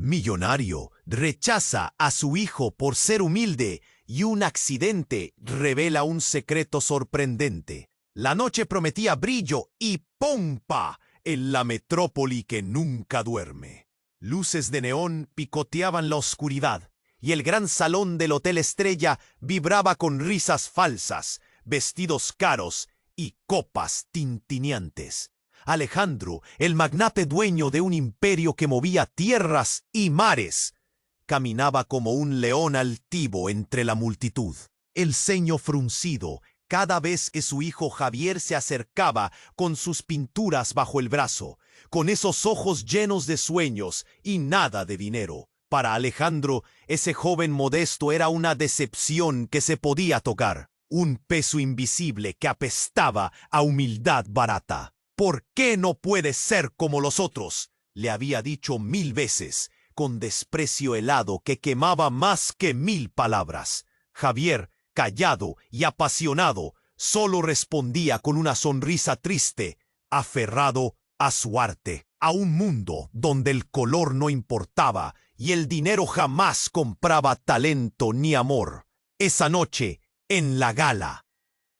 Millonario rechaza a su hijo por ser humilde y un accidente revela un secreto sorprendente. La noche prometía brillo y pompa en la metrópoli que nunca duerme. Luces de neón picoteaban la oscuridad y el gran salón del Hotel Estrella vibraba con risas falsas, vestidos caros y copas tintineantes. Alejandro, el magnate dueño de un imperio que movía tierras y mares, caminaba como un león altivo entre la multitud, el ceño fruncido cada vez que su hijo Javier se acercaba con sus pinturas bajo el brazo, con esos ojos llenos de sueños y nada de dinero. Para Alejandro, ese joven modesto era una decepción que se podía tocar, un peso invisible que apestaba a humildad barata. ¿Por qué no puedes ser como los otros?, le había dicho 1000 veces, con desprecio helado que quemaba más que 1000 palabras. Javier, callado y apasionado, solo respondía con una sonrisa triste, aferrado a su arte, a un mundo donde el color no importaba y el dinero jamás compraba talento ni amor. Esa noche, en la gala,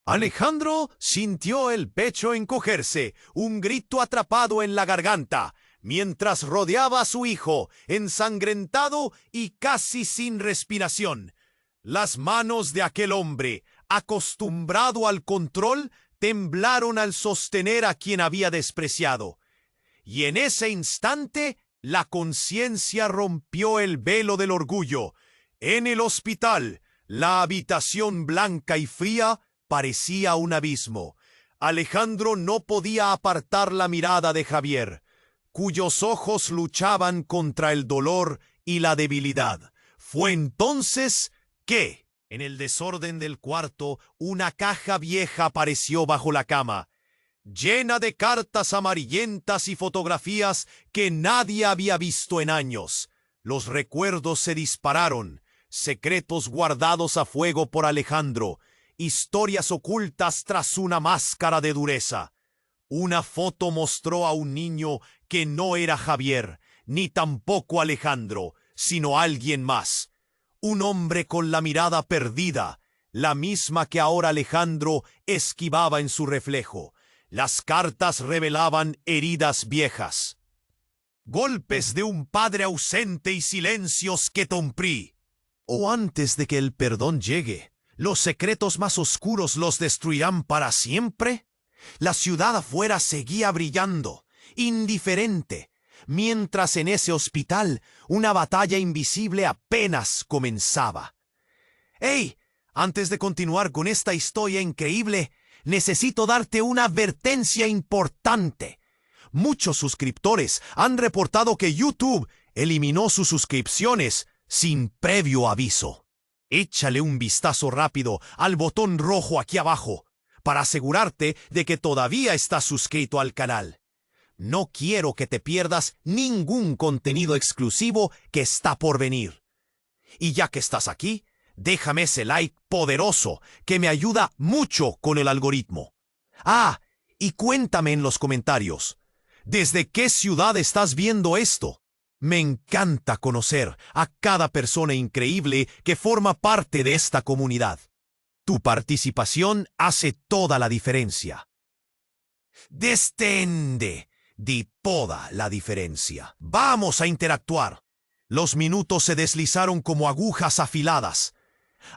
Alejandro sintió el pecho encogerse, un grito atrapado en la garganta, mientras rodeaba a su hijo, ensangrentado y casi sin respiración. Las manos de aquel hombre, acostumbrado al control, temblaron al sostener a quien había despreciado. Y en ese instante, la conciencia rompió el velo del orgullo. En el hospital, la habitación blanca y fría parecía un abismo. Alejandro no podía apartar la mirada de Javier, cuyos ojos luchaban contra el dolor y la debilidad. Fue entonces que, en el desorden del cuarto, una caja vieja apareció bajo la cama, llena de cartas amarillentas y fotografías que nadie había visto en años. Los recuerdos se dispararon, secretos guardados a fuego por Alejandro, historias ocultas tras una máscara de dureza. Una foto mostró a un niño que no era Javier, ni tampoco Alejandro, sino alguien más. Un hombre con la mirada perdida, la misma que ahora Alejandro esquivaba en su reflejo. Las cartas revelaban heridas viejas, golpes de un padre ausente y silencios que Tomprí. O antes de que el perdón llegue, ¿los secretos más oscuros los destruirán para siempre? La ciudad afuera seguía brillando, indiferente, mientras en ese hospital una batalla invisible apenas comenzaba. ¡Hey! Antes de continuar con esta historia increíble, necesito darte una advertencia importante. Muchos suscriptores han reportado que YouTube eliminó sus suscripciones sin previo aviso. Échale un vistazo rápido al botón rojo aquí abajo para asegurarte de que todavía estás suscrito al canal. No quiero que te pierdas ningún contenido exclusivo que está por venir. Y ya que estás aquí, déjame ese like poderoso que me ayuda mucho con el algoritmo. Ah, y cuéntame en los comentarios, ¿desde qué ciudad estás viendo esto? Me encanta conocer a cada persona increíble que forma parte de esta comunidad. Tu participación hace toda la diferencia. Destende di toda la diferencia. Vamos a interactuar. Los minutos se deslizaron como agujas afiladas.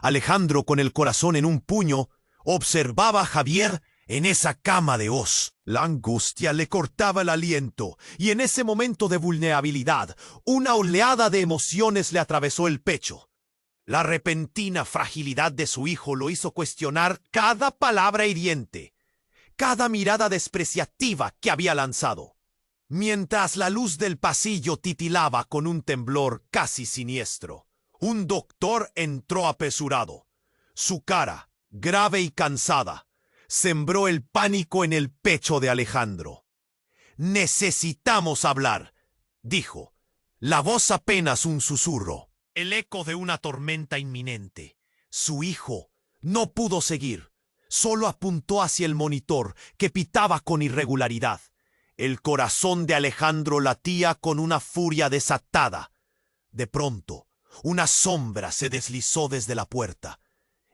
Alejandro, con el corazón en un puño, observaba a Javier en esa cama de hoz. La angustia le cortaba el aliento, y en ese momento de vulnerabilidad, una oleada de emociones le atravesó el pecho. La repentina fragilidad de su hijo lo hizo cuestionar cada palabra hiriente, cada mirada despreciativa que había lanzado. Mientras la luz del pasillo titilaba con un temblor casi siniestro, un doctor entró apresurado. Su cara, grave y cansada, sembró el pánico en el pecho de Alejandro. «Necesitamos hablar», dijo, la voz apenas un susurro, el eco de una tormenta inminente. Su hijo no pudo seguir, solo apuntó hacia el monitor que pitaba con irregularidad. El corazón de Alejandro latía con una furia desatada. De pronto, una sombra se deslizó desde la puerta.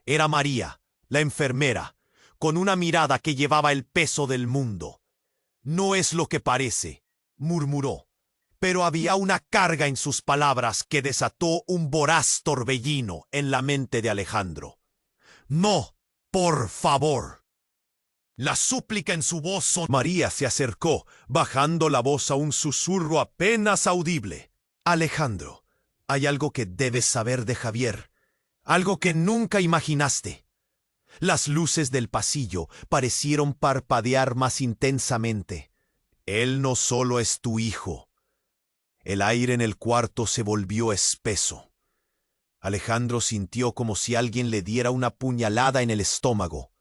Era María, la enfermera, con una mirada que llevaba el peso del mundo. «No es lo que parece», murmuró, pero había una carga en sus palabras que desató un voraz torbellino en la mente de Alejandro. «No, por favor». La súplica en su voz sonó. María se acercó, bajando la voz a un susurro apenas audible. «Alejandro, hay algo que debes saber de Javier, algo que nunca imaginaste». Las luces del pasillo parecieron parpadear más intensamente. «Él no solo es tu hijo». El aire en el cuarto se volvió espeso. Alejandro sintió como si alguien le diera una puñalada en el estómago.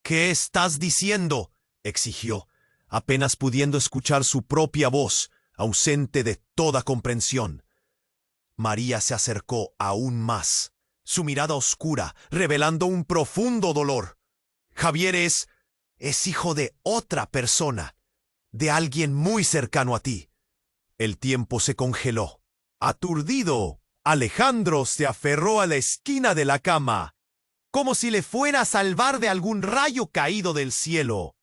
«¿Qué estás diciendo?», exigió, apenas pudiendo escuchar su propia voz, ausente de toda comprensión. María se acercó aún más, su mirada oscura, revelando un profundo dolor. «Javier es hijo de otra persona, de alguien muy cercano a ti». El tiempo se congeló. Aturdido, Alejandro se aferró a la esquina de la cama, como si le fuera a salvar de algún rayo caído del cielo.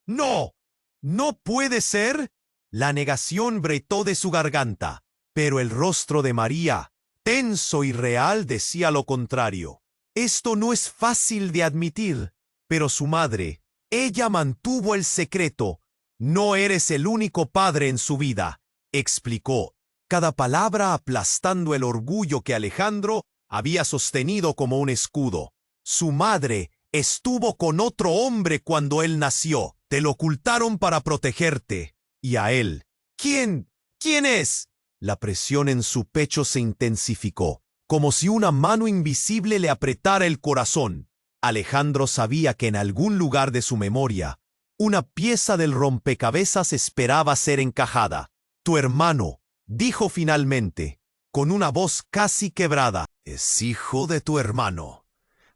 «¡No! ¡No puede ser!». La negación brotó de su garganta, pero el rostro de María, tenso y real, decía lo contrario. Esto no es fácil de admitir, pero su madre, ella mantuvo el secreto. «No eres el único padre en su vida», explicó, cada palabra aplastando el orgullo que Alejandro había sostenido como un escudo. «Su madre estuvo con otro hombre cuando él nació. Te lo ocultaron para protegerte. Y a él». «¿Quién? ¿Quién es?». La presión en su pecho se intensificó, como si una mano invisible le apretara el corazón. Alejandro sabía que en algún lugar de su memoria, una pieza del rompecabezas esperaba ser encajada. «Tu hermano», dijo finalmente, con una voz casi quebrada. «Es hijo de tu hermano.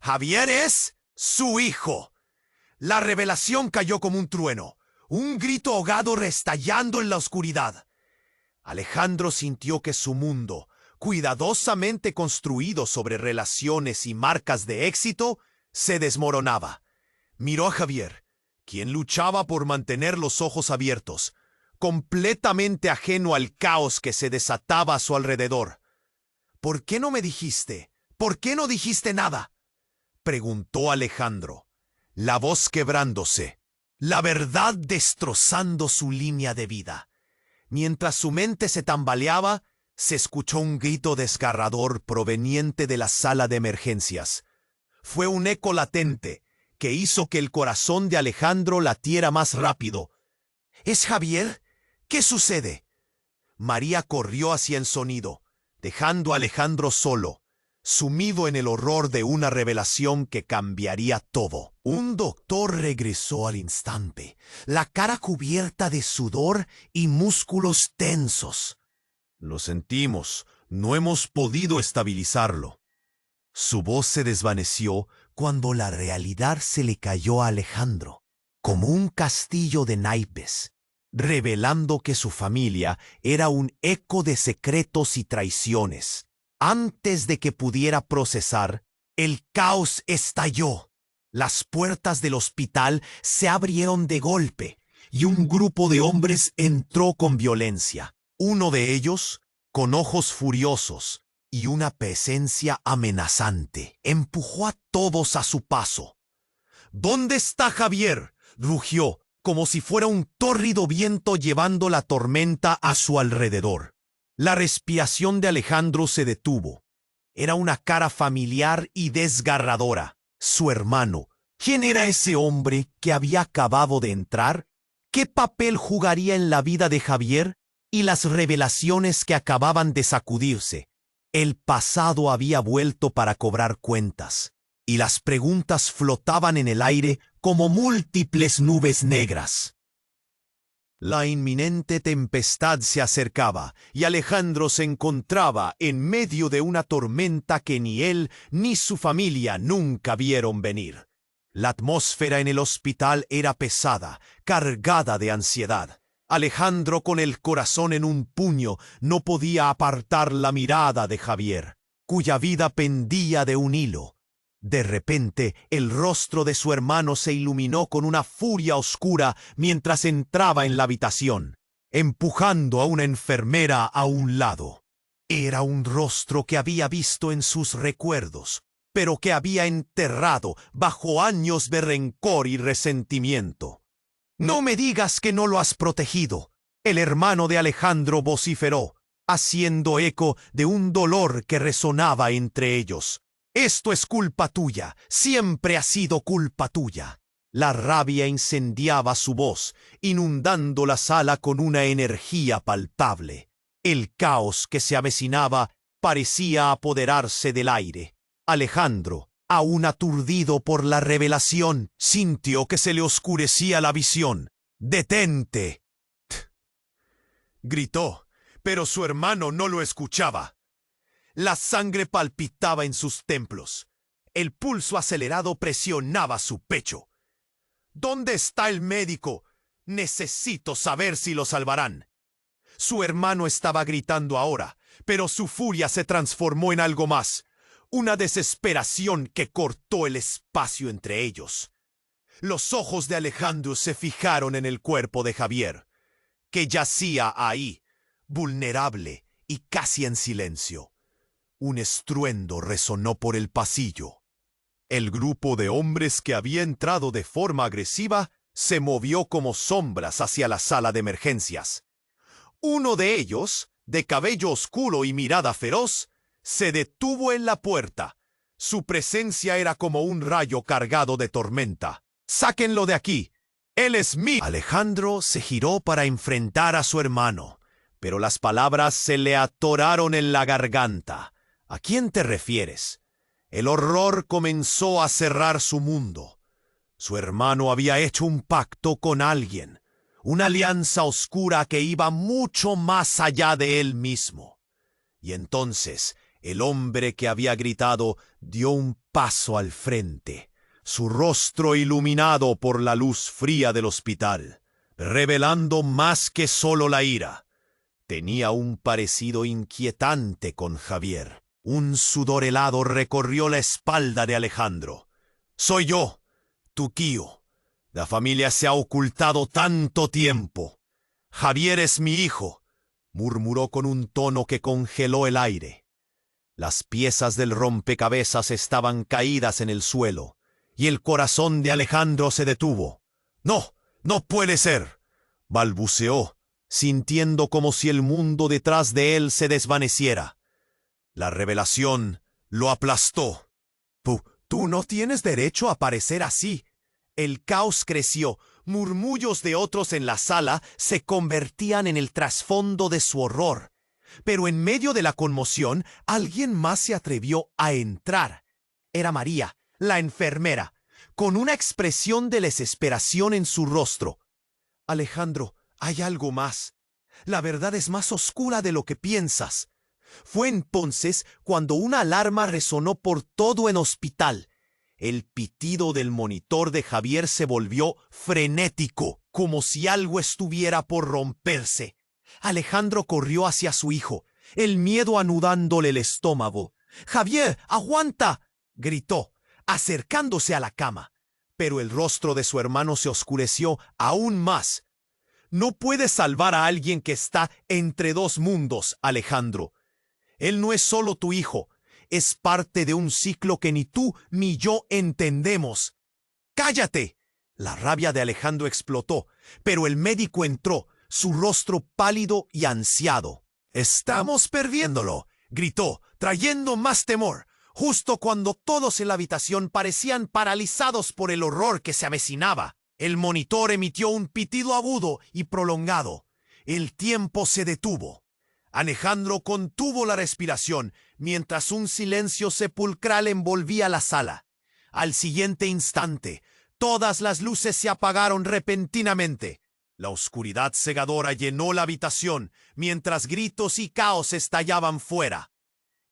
Javier es su hijo». La revelación cayó como un trueno, un grito ahogado restallando en la oscuridad. Alejandro sintió que su mundo, cuidadosamente construido sobre relaciones y marcas de éxito, se desmoronaba. Miró a Javier, quien luchaba por mantener los ojos abiertos, completamente ajeno al caos que se desataba a su alrededor. «¿Por qué no me dijiste? ¿Por qué no dijiste nada?», preguntó Alejandro, la voz quebrándose, la verdad destrozando su línea de vida. Mientras su mente se tambaleaba, se escuchó un grito desgarrador proveniente de la sala de emergencias. Fue un eco latente que hizo que el corazón de Alejandro latiera más rápido. «¿Es Javier? ¿Qué sucede?». María corrió hacia el sonido, dejando a Alejandro solo, sumido en el horror de una revelación que cambiaría todo. Un doctor regresó al instante, la cara cubierta de sudor y músculos tensos. «Lo sentimos, no hemos podido estabilizarlo». Su voz se desvaneció cuando la realidad se le cayó a Alejandro, como un castillo de naipes, revelando que su familia era un eco de secretos y traiciones. Antes de que pudiera procesar, el caos estalló. Las puertas del hospital se abrieron de golpe y un grupo de hombres entró con violencia. Uno de ellos, con ojos furiosos y una presencia amenazante, empujó a todos a su paso. «¿Dónde está Javier?», rugió, como si fuera un tórrido viento llevando la tormenta a su alrededor. La respiración de Alejandro se detuvo. Era una cara familiar y desgarradora. Su hermano. ¿Quién era ese hombre que había acabado de entrar? ¿Qué papel jugaría en la vida de Javier y las revelaciones que acababan de sacudirse? El pasado había vuelto para cobrar cuentas, y las preguntas flotaban en el aire como múltiples nubes negras. La inminente tempestad se acercaba y Alejandro se encontraba en medio de una tormenta que ni él ni su familia nunca vieron venir. La atmósfera en el hospital era pesada, cargada de ansiedad. Alejandro, con el corazón en un puño, no podía apartar la mirada de Javier, cuya vida pendía de un hilo. De repente, el rostro de su hermano se iluminó con una furia oscura mientras entraba en la habitación, empujando a una enfermera a un lado. Era un rostro que había visto en sus recuerdos, pero que había enterrado bajo años de rencor y resentimiento. «No me digas que no lo has protegido», el hermano de Alejandro vociferó, haciendo eco de un dolor que resonaba entre ellos. «Esto es culpa tuya, siempre ha sido culpa tuya». La rabia incendiaba su voz, inundando la sala con una energía palpable. El caos que se avecinaba parecía apoderarse del aire. Alejandro, aún aturdido por la revelación, sintió que se le oscurecía la visión. «¡Detente!», gritó, pero su hermano no lo escuchaba. La sangre palpitaba en sus templos. El pulso acelerado presionaba su pecho. «¿Dónde está el médico? Necesito saber si lo salvarán». Su hermano estaba gritando ahora, pero su furia se transformó en algo más. Una desesperación que cortó el espacio entre ellos. Los ojos de Alejandro se fijaron en el cuerpo de Javier, que yacía ahí, vulnerable y casi en silencio. Un estruendo resonó por el pasillo. El grupo de hombres que había entrado de forma agresiva se movió como sombras hacia la sala de emergencias. Uno de ellos, de cabello oscuro y mirada feroz, se detuvo en la puerta. Su presencia era como un rayo cargado de tormenta. «¡Sáquenlo de aquí! ¡Él es mío!». Alejandro se giró para enfrentar a su hermano, pero las palabras se le atoraron en la garganta. «¿A quién te refieres?». El horror comenzó a cerrar su mundo. Su hermano había hecho un pacto con alguien, una alianza oscura que iba mucho más allá de él mismo. Y entonces el hombre que había gritado dio un paso al frente, su rostro iluminado por la luz fría del hospital, revelando más que solo la ira. Tenía un parecido inquietante con Javier. Un sudor helado recorrió la espalda de Alejandro. «Soy yo, tu tío. La familia se ha ocultado tanto tiempo. Javier es mi hijo», murmuró con un tono que congeló el aire. Las piezas del rompecabezas estaban caídas en el suelo, y el corazón de Alejandro se detuvo. «No, no puede ser», balbuceó, sintiendo como si el mundo detrás de él se desvaneciera. La revelación lo aplastó. «Tú no tienes derecho a parecer así». El caos creció. Murmullos de otros en la sala se convertían en el trasfondo de su horror. Pero en medio de la conmoción, alguien más se atrevió a entrar. Era María, la enfermera, con una expresión de desesperación en su rostro. «Alejandro, hay algo más. La verdad es más oscura de lo que piensas». Fue entonces cuando una alarma resonó por todo el hospital. El pitido del monitor de Javier se volvió frenético, como si algo estuviera por romperse. Alejandro corrió hacia su hijo, el miedo anudándole el estómago. «¡Javier, aguanta!», gritó, acercándose a la cama. Pero el rostro de su hermano se oscureció aún más. «No puedes salvar a alguien que está entre dos mundos, Alejandro. Él no es solo tu hijo, es parte de un ciclo que ni tú ni yo entendemos». «¡Cállate!». La rabia de Alejandro explotó, pero el médico entró, su rostro pálido y ansiado. «Estamos perdiéndolo», gritó, trayendo más temor, justo cuando todos en la habitación parecían paralizados por el horror que se avecinaba. El monitor emitió un pitido agudo y prolongado. El tiempo se detuvo. Alejandro contuvo la respiración mientras un silencio sepulcral envolvía la sala. Al siguiente instante, todas las luces se apagaron repentinamente. La oscuridad cegadora llenó la habitación mientras gritos y caos estallaban fuera.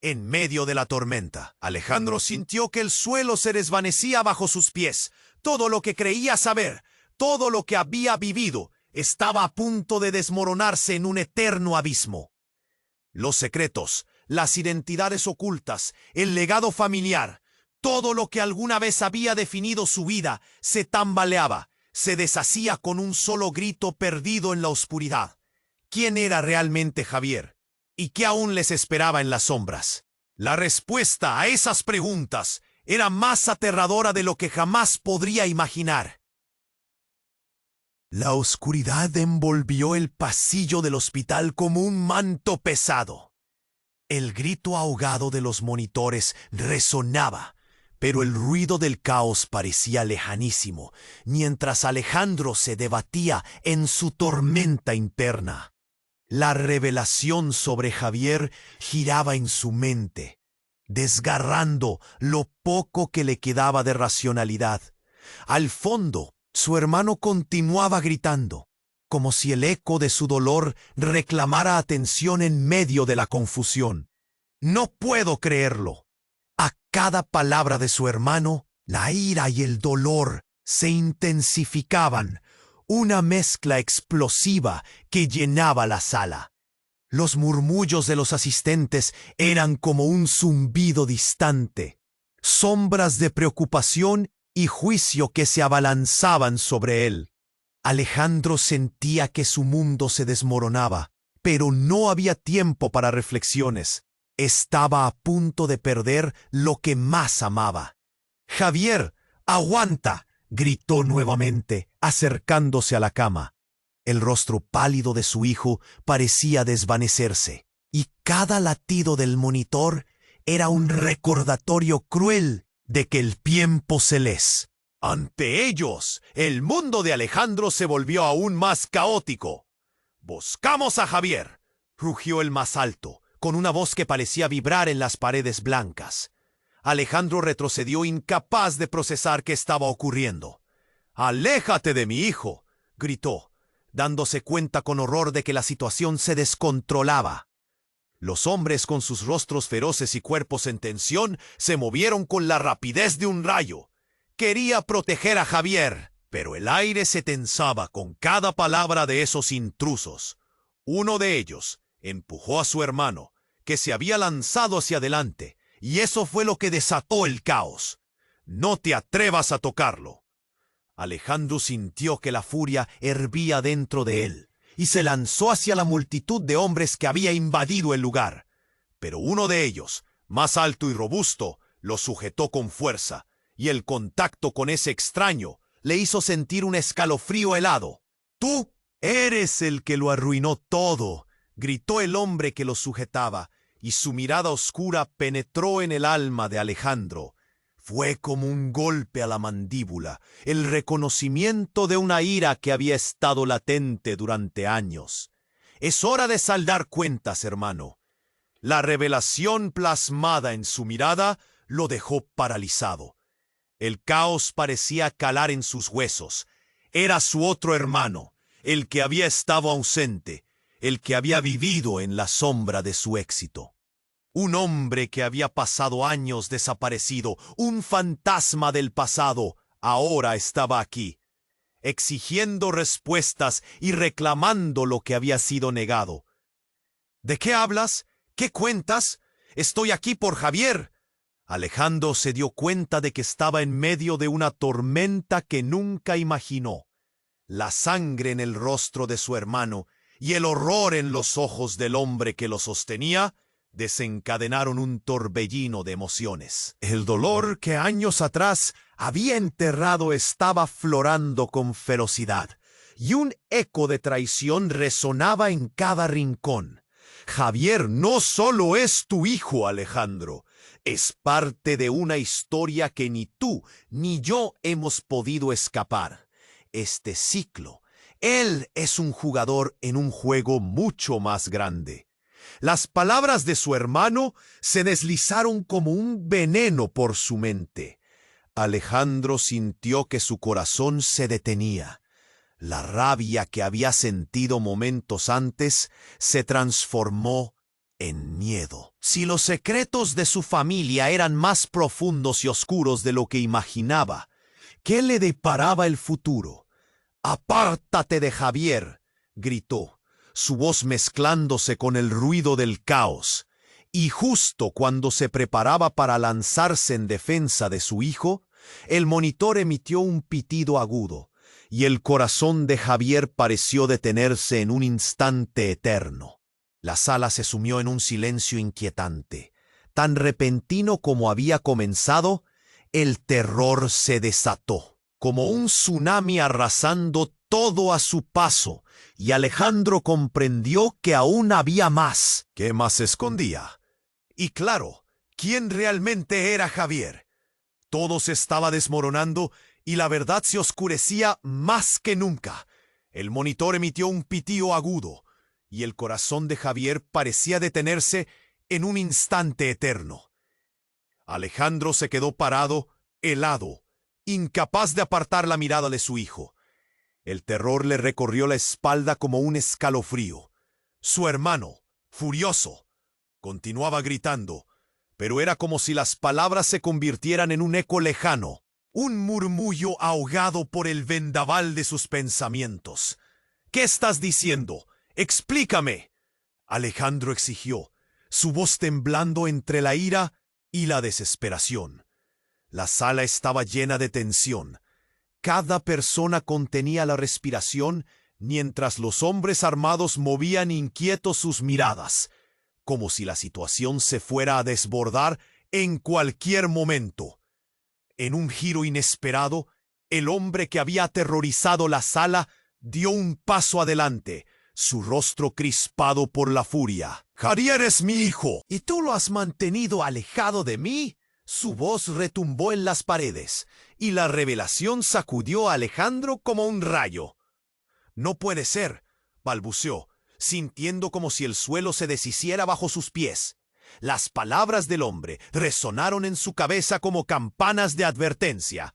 En medio de la tormenta, Alejandro sintió que el suelo se desvanecía bajo sus pies. Todo lo que creía saber, todo lo que había vivido, estaba a punto de desmoronarse en un eterno abismo. Los secretos, las identidades ocultas, el legado familiar, todo lo que alguna vez había definido su vida, se tambaleaba, se deshacía con un solo grito perdido en la oscuridad. ¿Quién era realmente Javier? ¿Y qué aún les esperaba en las sombras? La respuesta a esas preguntas era más aterradora de lo que jamás podría imaginar. La oscuridad envolvió el pasillo del hospital como un manto pesado. El grito ahogado de los monitores resonaba, pero el ruido del caos parecía lejanísimo, mientras Alejandro se debatía en su tormenta interna. La revelación sobre Javier giraba en su mente, desgarrando lo poco que le quedaba de racionalidad. Al fondo, su hermano continuaba gritando, como si el eco de su dolor reclamara atención en medio de la confusión. «No puedo creerlo». A cada palabra de su hermano, la ira y el dolor se intensificaban, una mezcla explosiva que llenaba la sala. Los murmullos de los asistentes eran como un zumbido distante, sombras de preocupación y juicio que se abalanzaban sobre él. Alejandro sentía que su mundo se desmoronaba, pero no había tiempo para reflexiones. Estaba a punto de perder lo que más amaba. «Javier, aguanta», gritó nuevamente, acercándose a la cama. El rostro pálido de su hijo parecía desvanecerse, y cada latido del monitor era un recordatorio cruel de que el tiempo se les. Ante ellos, el mundo de Alejandro se volvió aún más caótico. «Buscamos a Javier», rugió el más alto, con una voz que parecía vibrar en las paredes blancas. Alejandro retrocedió incapaz de procesar qué estaba ocurriendo. «¡Aléjate de mi hijo!», gritó, dándose cuenta con horror de que la situación se descontrolaba. Los hombres, con sus rostros feroces y cuerpos en tensión, se movieron con la rapidez de un rayo. Quería proteger a Javier, pero el aire se tensaba con cada palabra de esos intrusos. Uno de ellos empujó a su hermano, que se había lanzado hacia adelante, y eso fue lo que desató el caos. «No te atrevas a tocarlo». Alejandro sintió que la furia hervía dentro de él, y se lanzó hacia la multitud de hombres que había invadido el lugar. Pero uno de ellos, más alto y robusto, lo sujetó con fuerza, y el contacto con ese extraño le hizo sentir un escalofrío helado. «Tú eres el que lo arruinó todo», gritó el hombre que lo sujetaba, y su mirada oscura penetró en el alma de Alejandro. Fue como un golpe a la mandíbula, el reconocimiento de una ira que había estado latente durante años. «Es hora de saldar cuentas, hermano». La revelación plasmada en su mirada lo dejó paralizado. El caos parecía calar en sus huesos. Era su otro hermano, el que había estado ausente, el que había vivido en la sombra de su éxito. Un hombre que había pasado años desaparecido, un fantasma del pasado, ahora estaba aquí, exigiendo respuestas y reclamando lo que había sido negado. «¿De qué hablas? ¿Qué cuentas? Estoy aquí por Javier». Alejandro se dio cuenta de que estaba en medio de una tormenta que nunca imaginó. La sangre en el rostro de su hermano y el horror en los ojos del hombre que lo sostenía desencadenaron un torbellino de emociones. El dolor que años atrás había enterrado estaba aflorando con ferocidad, y un eco de traición resonaba en cada rincón. «Javier no solo es tu hijo, Alejandro, es parte de una historia que ni tú ni yo hemos podido escapar. Este ciclo, él es un jugador en un juego mucho más grande». Las palabras de su hermano se deslizaron como un veneno por su mente. Alejandro sintió que su corazón se detenía. La rabia que había sentido momentos antes se transformó en miedo. Si los secretos de su familia eran más profundos y oscuros de lo que imaginaba, ¿qué le deparaba el futuro? «Apártate de Javier», gritó, su voz mezclándose con el ruido del caos. Y justo cuando se preparaba para lanzarse en defensa de su hijo, el monitor emitió un pitido agudo, y el corazón de Javier pareció detenerse en un instante eterno. La sala se sumió en un silencio inquietante. Tan repentino como había comenzado, el terror se desató, como un tsunami arrasando todo a su paso, y Alejandro comprendió que aún había más. ¿Qué más se escondía? Y claro, ¿quién realmente era Javier? Todo se estaba desmoronando y la verdad se oscurecía más que nunca. El monitor emitió un pitío agudo, y el corazón de Javier parecía detenerse en un instante eterno. Alejandro se quedó parado, helado, incapaz de apartar la mirada de su hijo. El terror le recorrió la espalda como un escalofrío. Su hermano, furioso, continuaba gritando, pero era como si las palabras se convirtieran en un eco lejano, un murmullo ahogado por el vendaval de sus pensamientos. «¿Qué estás diciendo? ¡Explícame!», Alejandro exigió, su voz temblando entre la ira y la desesperación. La sala estaba llena de tensión. Cada persona contenía la respiración mientras los hombres armados movían inquietos sus miradas, como si la situación se fuera a desbordar en cualquier momento. En un giro inesperado, el hombre que había aterrorizado la sala dio un paso adelante, su rostro crispado por la furia. «Javier es mi hijo, ¿y tú lo has mantenido alejado de mí?». Su voz retumbó en las paredes, y la revelación sacudió a Alejandro como un rayo. «No puede ser», balbuceó, sintiendo como si el suelo se deshiciera bajo sus pies. Las palabras del hombre resonaron en su cabeza como campanas de advertencia.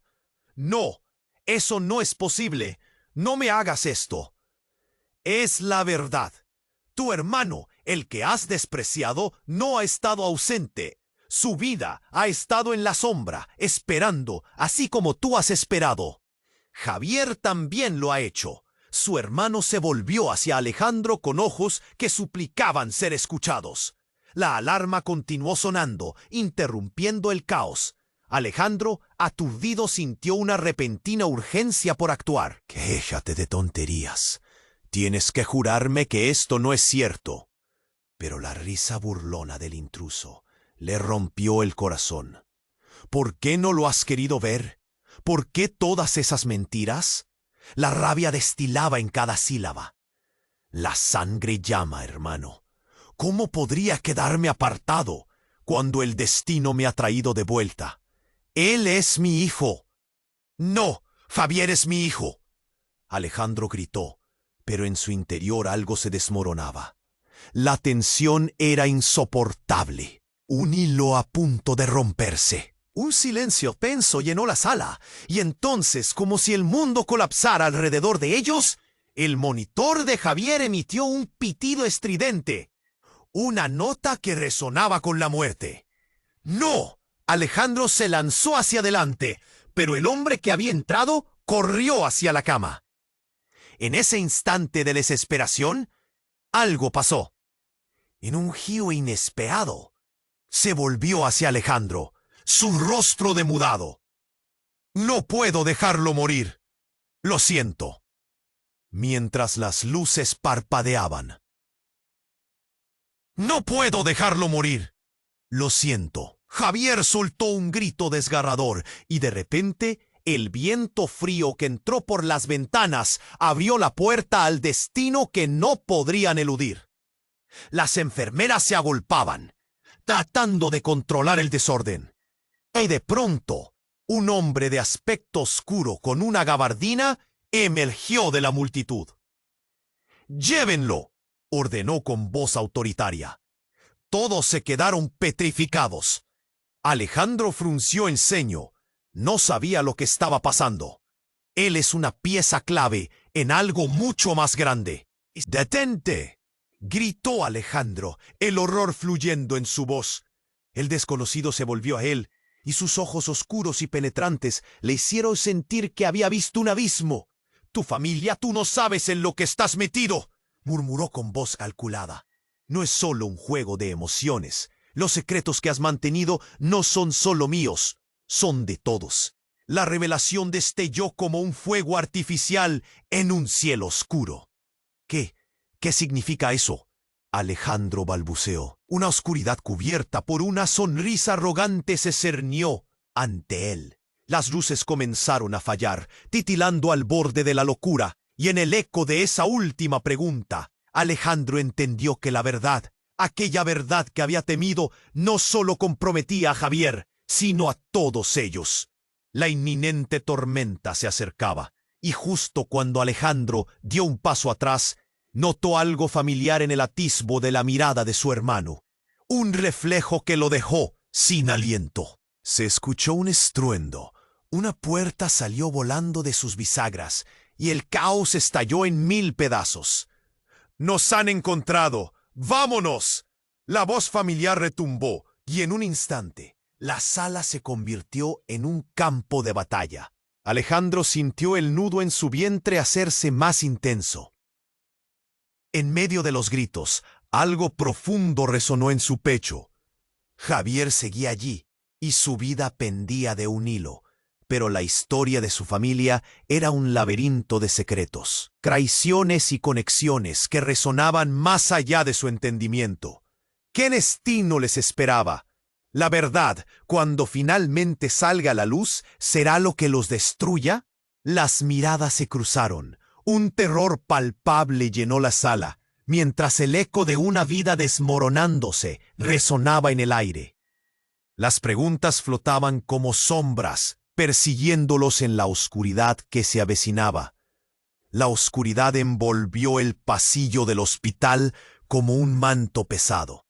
«No, eso no es posible. No me hagas esto». «Es la verdad. Tu hermano, el que has despreciado, no ha estado ausente. Su vida ha estado en la sombra, esperando, así como tú has esperado. Javier también lo ha hecho». Su hermano se volvió hacia Alejandro con ojos que suplicaban ser escuchados. La alarma continuó sonando, interrumpiendo el caos. Alejandro, aturdido, sintió una repentina urgencia por actuar. «Quéjate de tonterías. Tienes que jurarme que esto no es cierto». Pero la risa burlona del intruso le rompió el corazón. «¿Por qué no lo has querido ver? ¿Por qué todas esas mentiras?». La rabia destilaba en cada sílaba. «La sangre llama, hermano. ¿Cómo podría quedarme apartado cuando el destino me ha traído de vuelta? Él es mi hijo». «No, Javier es mi hijo», Alejandro gritó, pero en su interior algo se desmoronaba. La tensión era insoportable, un hilo a punto de romperse. Un silencio tenso llenó la sala, y entonces, como si el mundo colapsara alrededor de ellos, el monitor de Javier emitió un pitido estridente, una nota que resonaba con la muerte. «¡No!». Alejandro se lanzó hacia adelante, pero el hombre que había entrado corrió hacia la cama. En ese instante de desesperación, algo pasó. En un giro inesperado, se volvió hacia Alejandro, su rostro demudado. «No puedo dejarlo morir. Lo siento». Mientras las luces parpadeaban. «No puedo dejarlo morir. Lo siento». Javier soltó un grito desgarrador y de repente el viento frío que entró por las ventanas abrió la puerta al destino que no podrían eludir. Las enfermeras se agolpaban, tratando de controlar el desorden. Y de pronto, un hombre de aspecto oscuro con una gabardina emergió de la multitud. «Llévenlo», ordenó con voz autoritaria. Todos se quedaron petrificados. Alejandro frunció el ceño. No sabía lo que estaba pasando. Él es una pieza clave en algo mucho más grande. «¡Detente!», gritó Alejandro, el horror fluyendo en su voz. El desconocido se volvió a él, y sus ojos oscuros y penetrantes le hicieron sentir que había visto un abismo. Tu familia, tú no sabes en lo que estás metido, murmuró con voz calculada. No es solo un juego de emociones. Los secretos que has mantenido no son solo míos, son de todos. La revelación destelló como un fuego artificial en un cielo oscuro. ¿Qué significa eso? Alejandro balbuceó. Una oscuridad cubierta por una sonrisa arrogante se cernió ante él. Las luces comenzaron a fallar, titilando al borde de la locura, y en el eco de esa última pregunta, Alejandro entendió que la verdad, aquella verdad que había temido, no solo comprometía a Javier, sino a todos ellos. La inminente tormenta se acercaba, y justo cuando Alejandro dio un paso atrás, notó algo familiar en el atisbo de la mirada de su hermano, un reflejo que lo dejó sin aliento. Se escuchó un estruendo, una puerta salió volando de sus bisagras, y el caos estalló en 1000 pedazos. ¡Nos han encontrado! ¡Vámonos! La voz familiar retumbó, y en un instante, la sala se convirtió en un campo de batalla. Alejandro sintió el nudo en su vientre hacerse más intenso. En medio de los gritos, algo profundo resonó en su pecho. Javier seguía allí, y su vida pendía de un hilo, pero la historia de su familia era un laberinto de secretos, traiciones y conexiones que resonaban más allá de su entendimiento. ¿Qué destino les esperaba? ¿La verdad, cuando finalmente salga a la luz, será lo que los destruya? Las miradas se cruzaron. Un terror palpable llenó la sala, mientras el eco de una vida desmoronándose resonaba en el aire. Las preguntas flotaban como sombras, persiguiéndolos en la oscuridad que se avecinaba. La oscuridad envolvió el pasillo del hospital como un manto pesado.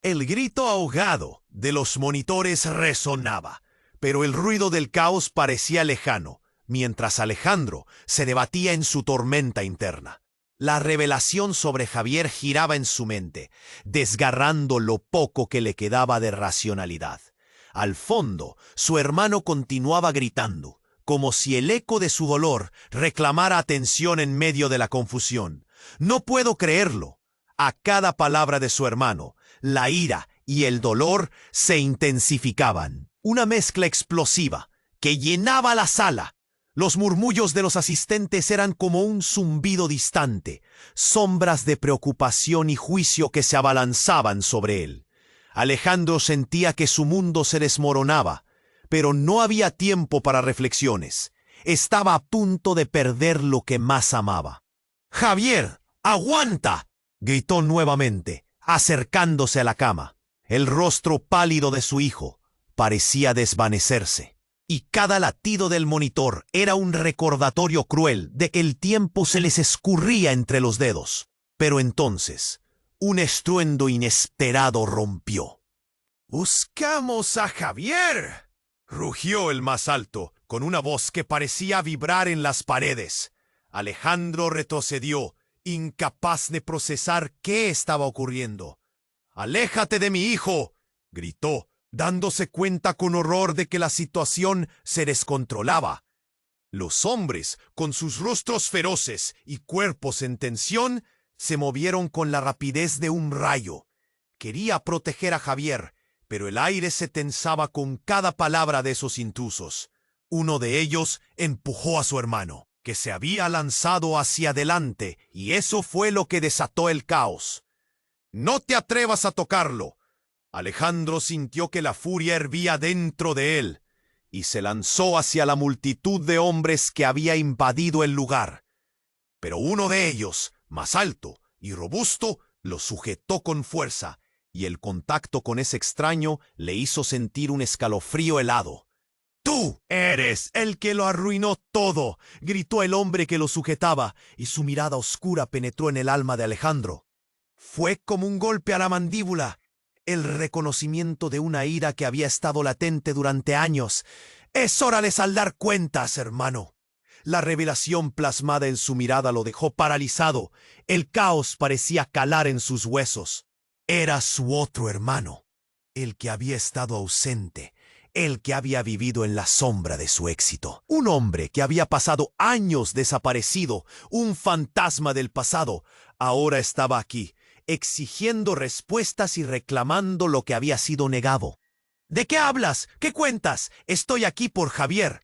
El grito ahogado de los monitores resonaba, pero el ruido del caos parecía lejano, mientras Alejandro se debatía en su tormenta interna. La revelación sobre Javier giraba en su mente, desgarrando lo poco que le quedaba de racionalidad. Al fondo, su hermano continuaba gritando, como si el eco de su dolor reclamara atención en medio de la confusión. «No puedo creerlo». A cada palabra de su hermano, la ira y el dolor se intensificaban. Una mezcla explosiva que llenaba la sala. Los murmullos de los asistentes eran como un zumbido distante, sombras de preocupación y juicio que se abalanzaban sobre él. Alejandro sentía que su mundo se desmoronaba, pero no había tiempo para reflexiones. Estaba a punto de perder lo que más amaba. «¡Javier, aguanta!», gritó nuevamente, acercándose a la cama. El rostro pálido de su hijo parecía desvanecerse, y cada latido del monitor era un recordatorio cruel de que el tiempo se les escurría entre los dedos. Pero entonces, un estruendo inesperado rompió. «¡Buscamos a Javier!», rugió el más alto, con una voz que parecía vibrar en las paredes. Alejandro retrocedió, incapaz de procesar qué estaba ocurriendo. «¡Aléjate de mi hijo!», gritó, dándose cuenta con horror de que la situación se descontrolaba. Los hombres, con sus rostros feroces y cuerpos en tensión, se movieron con la rapidez de un rayo. Quería proteger a Javier, pero el aire se tensaba con cada palabra de esos intrusos. Uno de ellos empujó a su hermano, que se había lanzado hacia adelante, y eso fue lo que desató el caos. «¡No te atrevas a tocarlo!». Alejandro sintió que la furia hervía dentro de él, y se lanzó hacia la multitud de hombres que había invadido el lugar. Pero uno de ellos, más alto y robusto, lo sujetó con fuerza, y el contacto con ese extraño le hizo sentir un escalofrío helado. «¡Tú eres el que lo arruinó todo!», gritó el hombre que lo sujetaba, y su mirada oscura penetró en el alma de Alejandro. Fue como un golpe a la mandíbula, el reconocimiento de una ira que había estado latente durante años. «Es hora de saldar cuentas, hermano». La revelación plasmada en su mirada lo dejó paralizado. El caos parecía calar en sus huesos. Era su otro hermano, el que había estado ausente, el que había vivido en la sombra de su éxito. Un hombre que había pasado años desaparecido, un fantasma del pasado, ahora estaba aquí, exigiendo respuestas y reclamando lo que había sido negado. ¿De qué hablas? ¿Qué cuentas? Estoy aquí por Javier.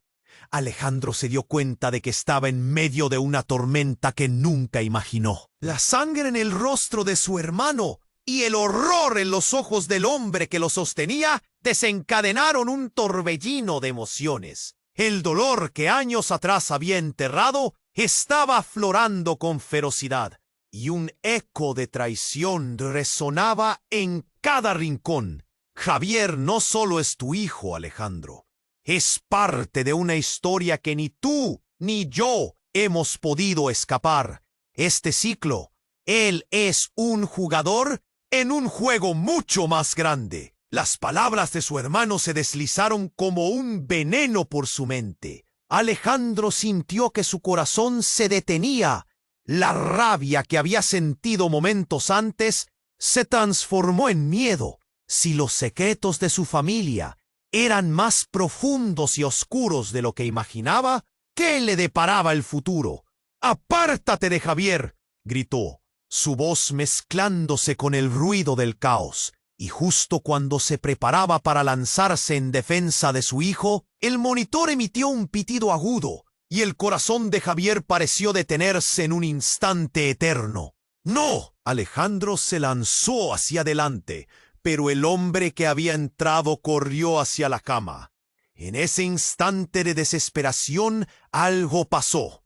Alejandro se dio cuenta de que estaba en medio de una tormenta que nunca imaginó. La sangre en el rostro de su hermano y el horror en los ojos del hombre que lo sostenía desencadenaron un torbellino de emociones. El dolor que años atrás había enterrado estaba aflorando con ferocidad, y un eco de traición resonaba en cada rincón. Javier no solo es tu hijo, Alejandro. Es parte de una historia que ni tú ni yo hemos podido escapar. Este ciclo, él es un jugador en un juego mucho más grande. Las palabras de su hermano se deslizaron como un veneno por su mente. Alejandro sintió que su corazón se detenía. La rabia que había sentido momentos antes se transformó en miedo. Si los secretos de su familia eran más profundos y oscuros de lo que imaginaba, ¿qué le deparaba el futuro? ¡Apártate de Javier!, gritó, su voz mezclándose con el ruido del caos. Y justo cuando se preparaba para lanzarse en defensa de su hijo, el monitor emitió un pitido agudo, y el corazón de Javier pareció detenerse en un instante eterno. ¡No! Alejandro se lanzó hacia adelante, pero el hombre que había entrado corrió hacia la cama. En ese instante de desesperación, algo pasó.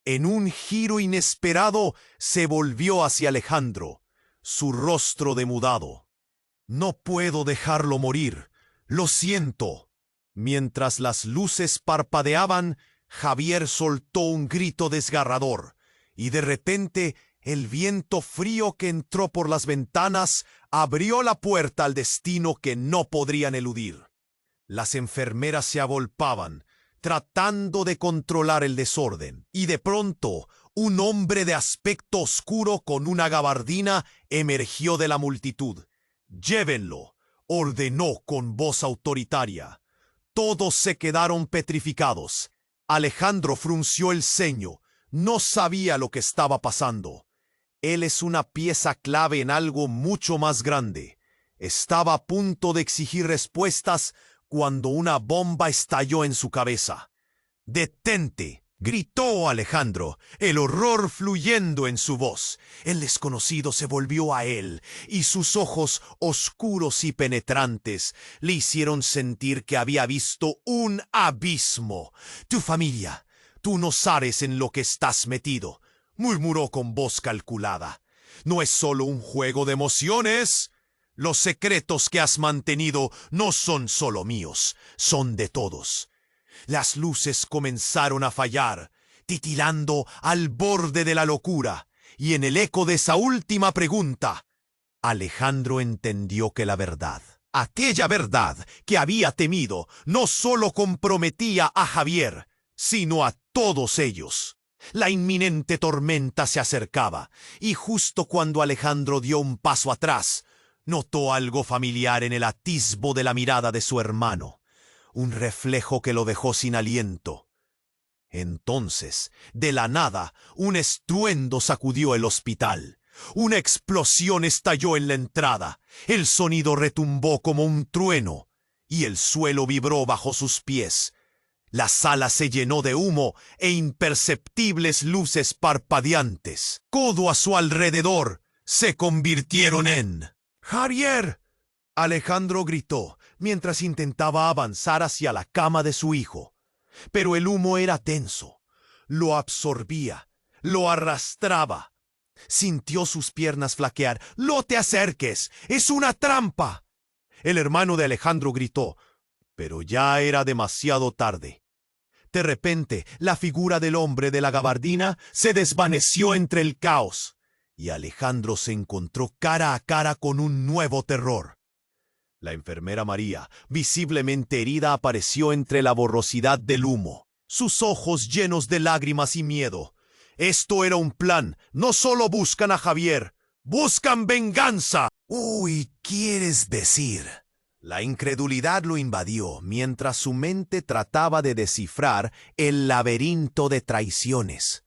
En un giro inesperado, se volvió hacia Alejandro, su rostro demudado. No puedo dejarlo morir. Lo siento. Mientras las luces parpadeaban, Javier soltó un grito desgarrador, y de repente el viento frío que entró por las ventanas abrió la puerta al destino que no podrían eludir. Las enfermeras se agolpaban, tratando de controlar el desorden, y de pronto un hombre de aspecto oscuro con una gabardina emergió de la multitud. «Llévenlo», ordenó con voz autoritaria. Todos se quedaron petrificados. Alejandro frunció el ceño. No sabía lo que estaba pasando. Él es una pieza clave en algo mucho más grande. Estaba a punto de exigir respuestas cuando una bomba estalló en su cabeza. «¡Detente!», gritó Alejandro, el horror fluyendo en su voz. El desconocido se volvió a él, y sus ojos oscuros y penetrantes le hicieron sentir que había visto un abismo. «Tu familia. Tú no sabes en lo que estás metido», murmuró con voz calculada. «No es solo un juego de emociones. Los secretos que has mantenido no son solo míos, son de todos». Las luces comenzaron a fallar, titilando al borde de la locura, y en el eco de esa última pregunta, Alejandro entendió que la verdad, aquella verdad que había temido, no solo comprometía a Javier, sino a todos ellos. La inminente tormenta se acercaba, y justo cuando Alejandro dio un paso atrás, notó algo familiar en el atisbo de la mirada de su hermano. Un reflejo que lo dejó sin aliento. Entonces, de la nada, un estruendo sacudió el hospital. Una explosión estalló en la entrada. El sonido retumbó como un trueno, y el suelo vibró bajo sus pies. La sala se llenó de humo e imperceptibles luces parpadeantes. Todo a su alrededor se convirtieron en... «¡Javier!», Alejandro gritó mientras intentaba avanzar hacia la cama de su hijo. Pero el humo era denso. Lo absorbía, lo arrastraba. Sintió sus piernas flaquear. «¡No te acerques! ¡Es una trampa!». El hermano de Alejandro gritó, pero ya era demasiado tarde. De repente, la figura del hombre de la gabardina se desvaneció entre el caos, y Alejandro se encontró cara a cara con un nuevo terror. La enfermera María, visiblemente herida, apareció entre la borrosidad del humo, sus ojos llenos de lágrimas y miedo. Esto era un plan. No solo buscan a Javier, buscan venganza. «Uy, ¿quieres decir?», La incredulidad lo invadió mientras su mente trataba de descifrar el laberinto de traiciones.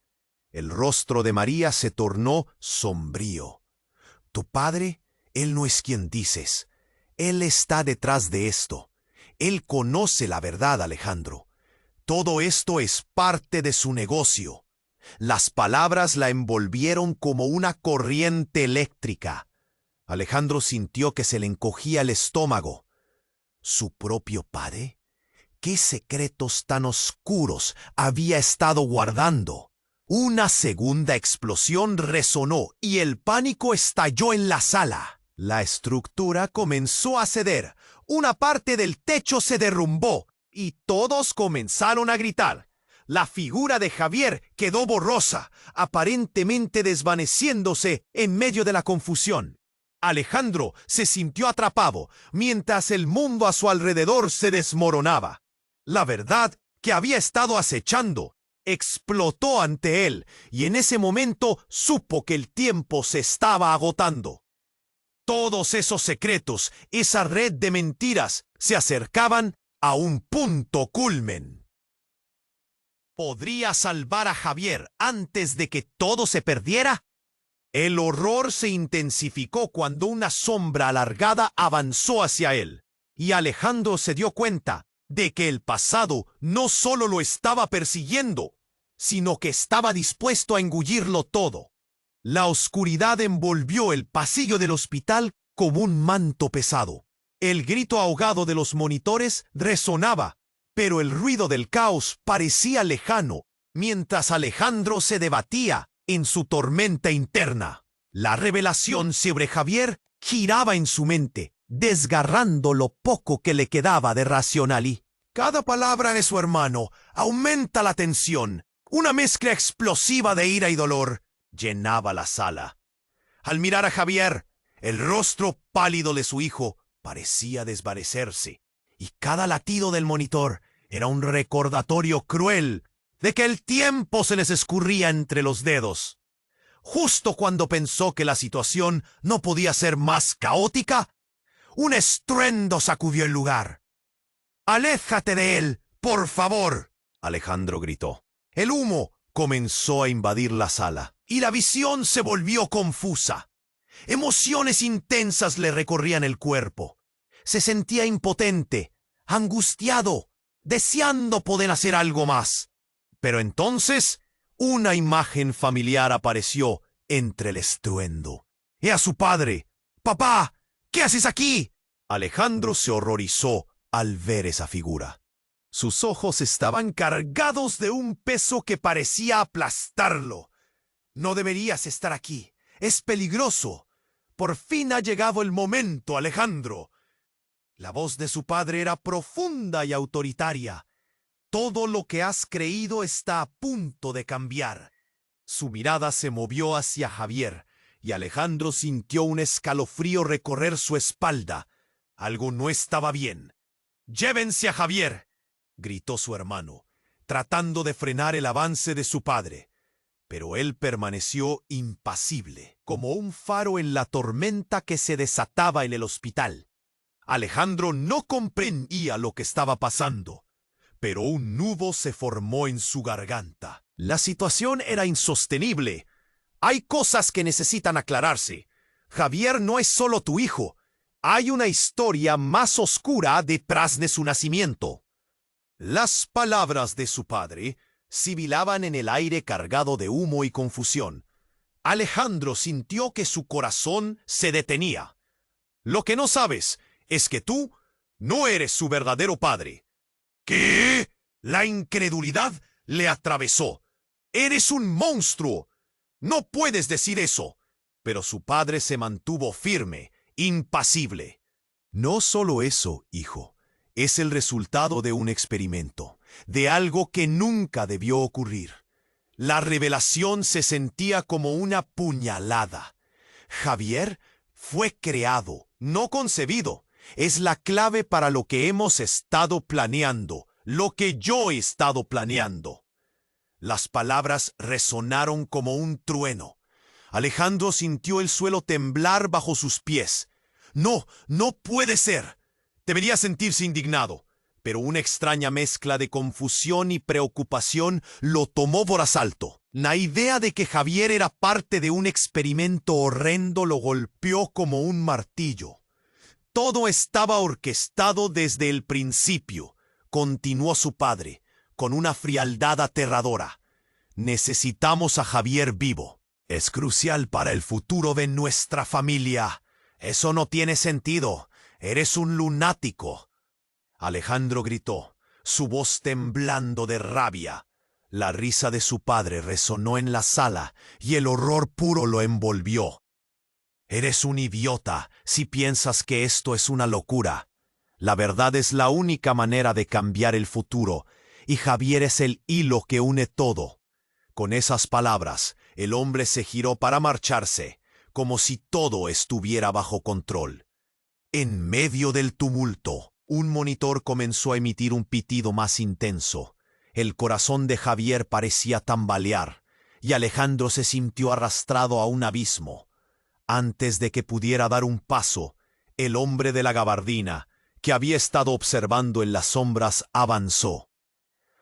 El rostro de María se tornó sombrío. Tu padre, él no es quien dices. Él está detrás de esto. Él conoce la verdad, Alejandro. Todo esto es parte de su negocio. Las palabras la envolvieron como una corriente eléctrica. Alejandro sintió que se le encogía el estómago. ¿Su propio padre? ¿Qué secretos tan oscuros había estado guardando? Una segunda explosión resonó y el pánico estalló en la sala. La estructura comenzó a ceder. Una parte del techo se derrumbó y todos comenzaron a gritar. La figura de Javier quedó borrosa, aparentemente desvaneciéndose en medio de la confusión. Alejandro se sintió atrapado mientras el mundo a su alrededor se desmoronaba. La verdad que había estado acechando explotó ante él y en ese momento supo que el tiempo se estaba agotando. Todos esos secretos, esa red de mentiras, se acercaban a un punto culmen. ¿Podría salvar a Javier antes de que todo se perdiera? El horror se intensificó cuando una sombra alargada avanzó hacia él, y Alejandro se dio cuenta de que el pasado no solo lo estaba persiguiendo, sino que estaba dispuesto a engullirlo todo. La oscuridad envolvió el pasillo del hospital como un manto pesado. El grito ahogado de los monitores resonaba, pero el ruido del caos parecía lejano, mientras Alejandro se debatía en su tormenta interna. La revelación sobre Javier giraba en su mente, desgarrando lo poco que le quedaba de racionalidad. Cada palabra de su hermano aumenta la tensión. Una mezcla explosiva de ira y dolor llenaba la sala. Al mirar a Javier, el rostro pálido de su hijo parecía desvanecerse, y cada latido del monitor era un recordatorio cruel de que el tiempo se les escurría entre los dedos. Justo cuando pensó que la situación no podía ser más caótica, un estruendo sacudió el lugar. «¡Aléjate de él, por favor!», Alejandro gritó. El humo comenzó a invadir la sala, y la visión se volvió confusa. Emociones intensas le recorrían el cuerpo. Se sentía impotente, angustiado, deseando poder hacer algo más. Pero entonces, una imagen familiar apareció entre el estruendo. Era su padre. «¡Papá! ¿Qué haces aquí?». Alejandro se horrorizó al ver esa figura. Sus ojos estaban cargados de un peso que parecía aplastarlo. «No deberías estar aquí. Es peligroso. Por fin ha llegado el momento, Alejandro». La voz de su padre era profunda y autoritaria. «Todo lo que has creído está a punto de cambiar». Su mirada se movió hacia Javier, y Alejandro sintió un escalofrío recorrer su espalda. Algo no estaba bien. «¡Llévense a Javier!», gritó su hermano, tratando de frenar el avance de su padre. Pero él permaneció impasible, como un faro en la tormenta que se desataba en el hospital. Alejandro no comprendía lo que estaba pasando, pero un nudo se formó en su garganta. La situación era insostenible. Hay cosas que necesitan aclararse. Javier no es solo tu hijo. Hay una historia más oscura detrás de su nacimiento. Las palabras de su padre sibilaban en el aire cargado de humo y confusión. Alejandro sintió que su corazón se detenía. «Lo que no sabes es que tú no eres su verdadero padre». «¿Qué?». La incredulidad le atravesó. «¡Eres un monstruo! No puedes decir eso». Pero su padre se mantuvo firme, impasible. «No solo eso, hijo. Es el resultado de un experimento, de algo que nunca debió ocurrir». La revelación se sentía como una puñalada. Javier fue creado, no concebido. Es la clave para lo que hemos estado planeando, lo que yo he estado planeando. Las palabras resonaron como un trueno. Alejandro sintió el suelo temblar bajo sus pies. «No, no puede ser. Debería sentirse indignado, pero una extraña mezcla de confusión y preocupación lo tomó por asalto. La idea de que Javier era parte de un experimento horrendo lo golpeó como un martillo. Todo estaba orquestado desde el principio, continuó su padre, con una frialdad aterradora. Necesitamos a Javier vivo. Es crucial para el futuro de nuestra familia. Eso no tiene sentido. Eres un lunático. Alejandro gritó, su voz temblando de rabia. La risa de su padre resonó en la sala y el horror puro lo envolvió. Eres un idiota si piensas que esto es una locura. La verdad es la única manera de cambiar el futuro, y Javier es el hilo que une todo. Con esas palabras, el hombre se giró para marcharse, como si todo estuviera bajo control. En medio del tumulto, un monitor comenzó a emitir un pitido más intenso. El corazón de Javier parecía tambalear, y Alejandro se sintió arrastrado a un abismo. Antes de que pudiera dar un paso, el hombre de la gabardina, que había estado observando en las sombras, avanzó.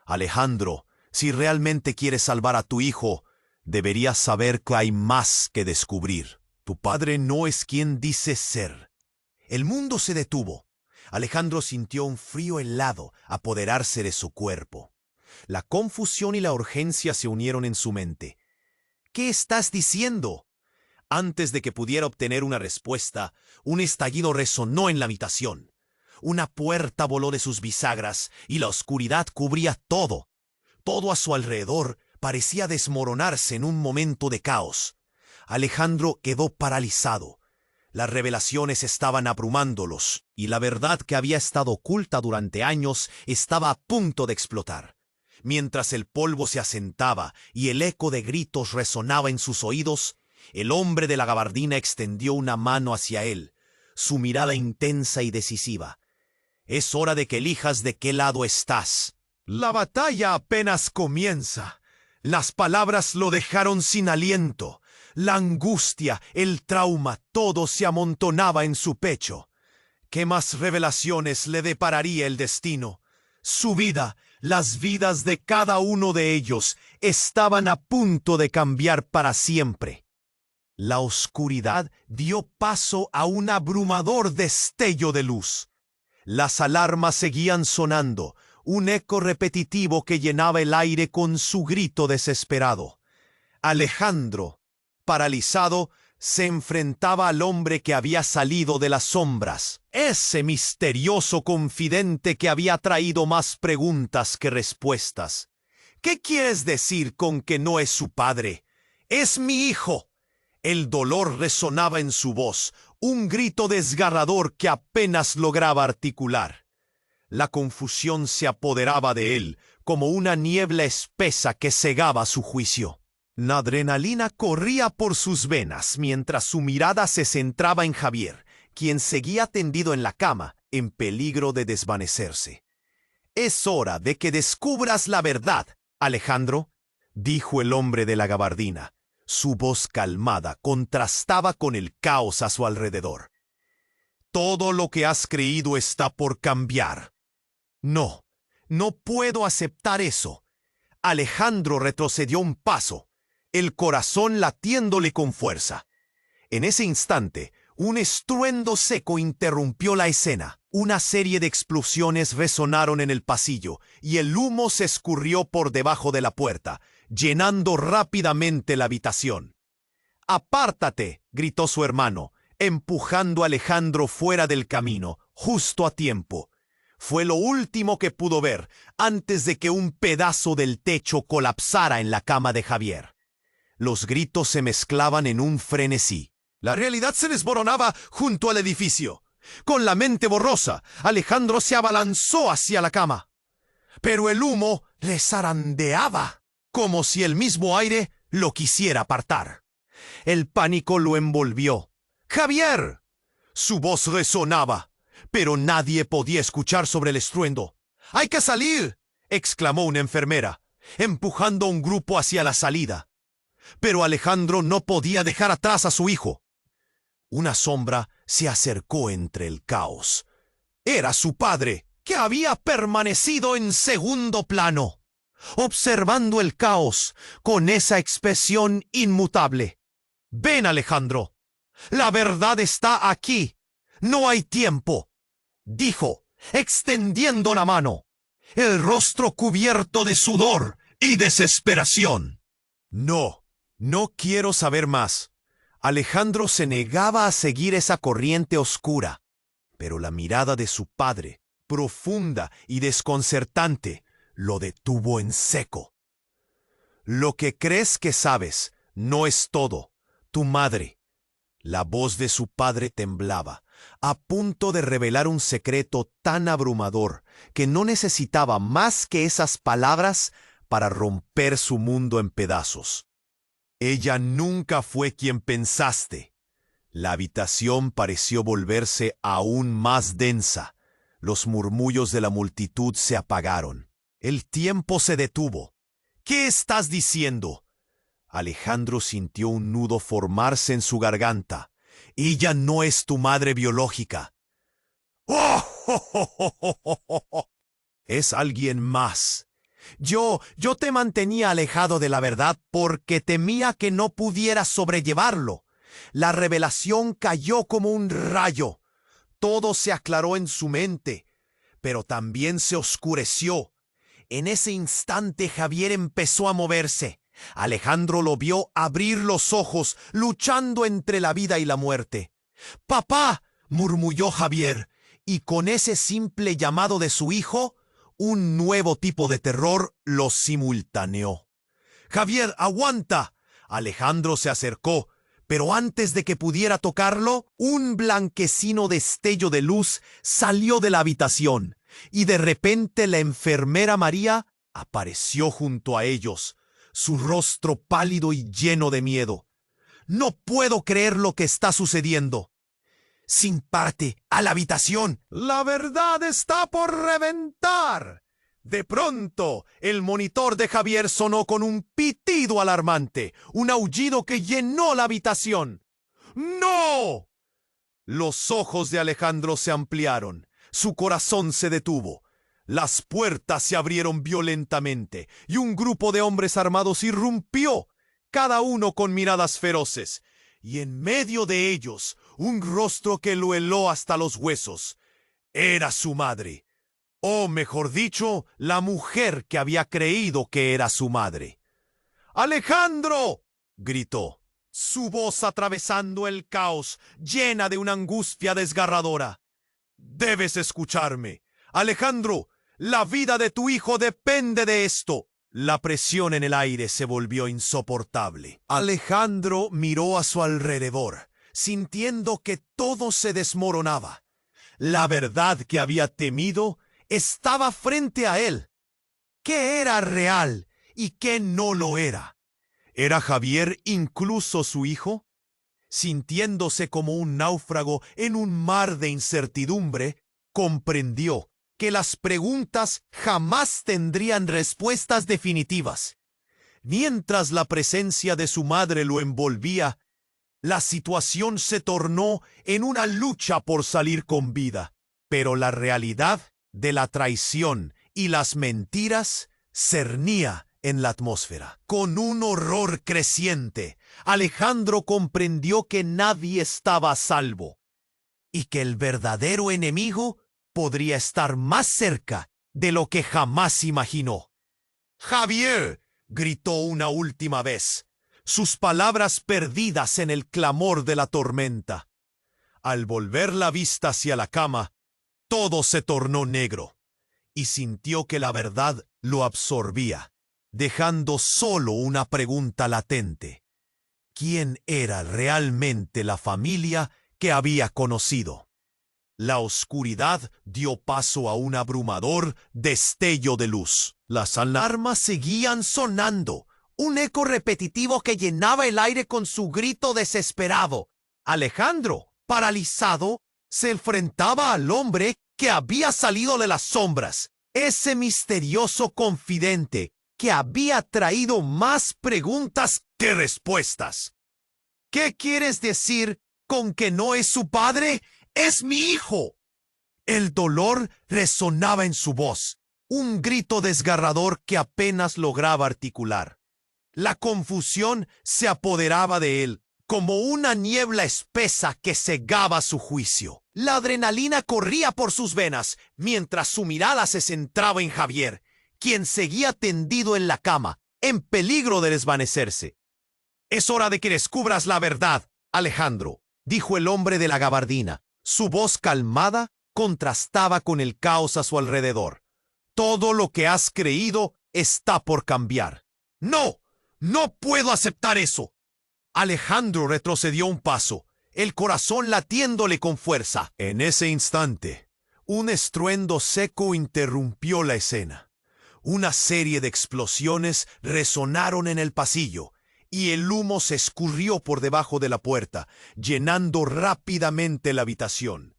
Alejandro, si realmente quieres salvar a tu hijo, deberías saber que hay más que descubrir. Tu padre no es quien dice ser. El mundo se detuvo. Alejandro sintió un frío helado apoderarse de su cuerpo. La confusión y la urgencia se unieron en su mente. ¿Qué estás diciendo? Antes de que pudiera obtener una respuesta, un estallido resonó en la habitación. Una puerta voló de sus bisagras y la oscuridad cubría todo. Todo a su alrededor parecía desmoronarse en un momento de caos. Alejandro quedó paralizado. Las revelaciones estaban abrumándolos, y la verdad que había estado oculta durante años estaba a punto de explotar. Mientras el polvo se asentaba y el eco de gritos resonaba en sus oídos, el hombre de la gabardina extendió una mano hacia él, su mirada intensa y decisiva. Es hora de que elijas de qué lado estás. La batalla apenas comienza. Las palabras lo dejaron sin aliento. La angustia, el trauma, todo se amontonaba en su pecho. ¿Qué más revelaciones le depararía el destino? Su vida, las vidas de cada uno de ellos, estaban a punto de cambiar para siempre. La oscuridad dio paso a un abrumador destello de luz. Las alarmas seguían sonando, un eco repetitivo que llenaba el aire con su grito desesperado. Alejandro, paralizado, se enfrentaba al hombre que había salido de las sombras, ese misterioso confidente que había traído más preguntas que respuestas. ¿Qué quieres decir con que no es su padre? ¡Es mi hijo! El dolor resonaba en su voz, un grito desgarrador que apenas lograba articular. La confusión se apoderaba de él, como una niebla espesa que cegaba su juicio. La adrenalina corría por sus venas mientras su mirada se centraba en Javier, quien seguía tendido en la cama, en peligro de desvanecerse. «Es hora de que descubras la verdad, Alejandro», dijo el hombre de la gabardina. Su voz calmada contrastaba con el caos a su alrededor. «Todo lo que has creído está por cambiar». «No, no puedo aceptar eso». Alejandro retrocedió un paso, el corazón latiéndole con fuerza. En ese instante, un estruendo seco interrumpió la escena. Una serie de explosiones resonaron en el pasillo y el humo se escurrió por debajo de la puerta, llenando rápidamente la habitación. «¡Apártate!», gritó su hermano, empujando a Alejandro fuera del camino, justo a tiempo. Fue lo último que pudo ver antes de que un pedazo del techo colapsara en la cama de Javier. Los gritos se mezclaban en un frenesí. La realidad se desmoronaba junto al edificio. Con la mente borrosa, Alejandro se abalanzó hacia la cama. Pero el humo le zarandeaba, como si el mismo aire lo quisiera apartar. El pánico lo envolvió. «¡Javier!». Su voz resonaba, pero nadie podía escuchar sobre el estruendo. «¡Hay que salir!», exclamó una enfermera, empujando a un grupo hacia la salida. Pero Alejandro no podía dejar atrás a su hijo. Una sombra se acercó entre el caos. Era su padre, que había permanecido en segundo plano, observando el caos con esa expresión inmutable. «Ven, Alejandro, la verdad está aquí. No hay tiempo», dijo, extendiendo la mano, el rostro cubierto de sudor y desesperación. «No, no quiero saber más». Alejandro se negaba a seguir esa corriente oscura, pero la mirada de su padre, profunda y desconcertante, lo detuvo en seco. «Lo que crees que sabes no es todo. Tu madre». La voz de su padre temblaba, a punto de revelar un secreto tan abrumador que no necesitaba más que esas palabras para romper su mundo en pedazos. «Ella nunca fue quien pensaste». La habitación pareció volverse aún más densa. Los murmullos de la multitud se apagaron. El tiempo se detuvo. «¿Qué estás diciendo?». Alejandro sintió un nudo formarse en su garganta. «Ella no es tu madre biológica». «¡Oh, Es alguien más. Yo te mantenía alejado de la verdad porque temía que no pudieras sobrellevarlo». La revelación cayó como un rayo. Todo se aclaró en su mente, pero también se oscureció. En ese instante Javier empezó a moverse. Alejandro lo vio abrir los ojos, luchando entre la vida y la muerte. «¡Papá!», murmulló Javier, y con ese simple llamado de su hijo, un nuevo tipo de terror lo simultaneó. «Javier, aguanta». Alejandro se acercó, pero antes de que pudiera tocarlo, un blanquecino destello de luz salió de la habitación, y de repente la enfermera María apareció junto a ellos, su rostro pálido y lleno de miedo. «No puedo creer lo que está sucediendo». «Sin parte, a la habitación. La verdad está por reventar». De pronto, el monitor de Javier sonó con un pitido alarmante, un aullido que llenó la habitación. «¡No!». Los ojos de Alejandro se ampliaron, su corazón se detuvo. Las puertas se abrieron violentamente y un grupo de hombres armados irrumpió, cada uno con miradas feroces, y en medio de ellos un rostro que lo heló hasta los huesos. Era su madre. O mejor dicho, la mujer que había creído que era su madre. «¡Alejandro!», gritó, su voz atravesando el caos, llena de una angustia desgarradora. «Debes escucharme. Alejandro, la vida de tu hijo depende de esto». La presión en el aire se volvió insoportable. Alejandro miró a su alrededor, sintiendo que todo se desmoronaba. La verdad que había temido estaba frente a él. ¿Qué era real y qué no lo era? ¿Era Javier incluso su hijo? Sintiéndose como un náufrago en un mar de incertidumbre, comprendió que las preguntas jamás tendrían respuestas definitivas. Mientras la presencia de su madre lo envolvía, la situación se tornó en una lucha por salir con vida. Pero la realidad de la traición y las mentiras cernía en la atmósfera. Con un horror creciente, Alejandro comprendió que nadie estaba a salvo y que el verdadero enemigo podría estar más cerca de lo que jamás imaginó. «¡Javier!», gritó una última vez, sus palabras perdidas en el clamor de la tormenta. Al volver la vista hacia la cama, todo se tornó negro, y sintió que la verdad lo absorbía, dejando solo una pregunta latente. ¿Quién era realmente la familia que había conocido? La oscuridad dio paso a un abrumador destello de luz. Las alarmas seguían sonando, un eco repetitivo que llenaba el aire con su grito desesperado. Alejandro, paralizado, se enfrentaba al hombre que había salido de las sombras, ese misterioso confidente que había traído más preguntas que respuestas. «¿Qué quieres decir con que no es su padre? ¡Es mi hijo!». El dolor resonaba en su voz, un grito desgarrador que apenas lograba articular. La confusión se apoderaba de él, como una niebla espesa que cegaba su juicio. La adrenalina corría por sus venas, mientras su mirada se centraba en Javier, quien seguía tendido en la cama, en peligro de desvanecerse. «Es hora de que descubras la verdad, Alejandro», dijo el hombre de la gabardina. Su voz calmada contrastaba con el caos a su alrededor. «Todo lo que has creído está por cambiar». «No, no puedo aceptar eso». Alejandro retrocedió un paso, el corazón latiéndole con fuerza. En ese instante, un estruendo seco interrumpió la escena. Una serie de explosiones resonaron en el pasillo, y el humo se escurrió por debajo de la puerta, llenando rápidamente la habitación.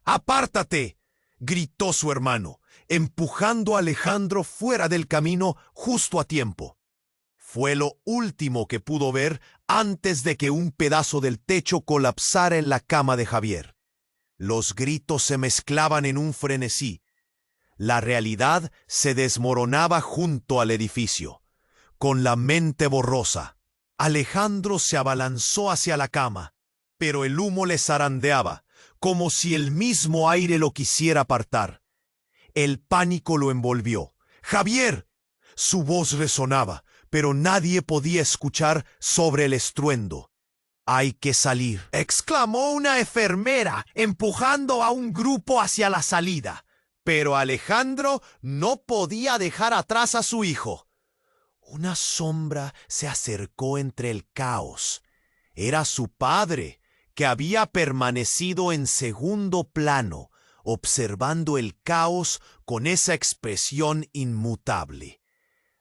«¡Apártate!», gritó su hermano, empujando a Alejandro fuera del camino justo a tiempo. Fue lo último que pudo ver antes de que un pedazo del techo colapsara en la cama de Javier. Los gritos se mezclaban en un frenesí. La realidad se desmoronaba junto al edificio. Con la mente borrosa, Alejandro se abalanzó hacia la cama, pero el humo le zarandeaba, como si el mismo aire lo quisiera apartar. El pánico lo envolvió. «¡Javier!». Su voz resonaba, pero nadie podía escuchar sobre el estruendo. «Hay que salir», exclamó una enfermera, empujando a un grupo hacia la salida. Pero Alejandro no podía dejar atrás a su hijo. Una sombra se acercó entre el caos. Era su padre, que había permanecido en segundo plano, observando el caos con esa expresión inmutable.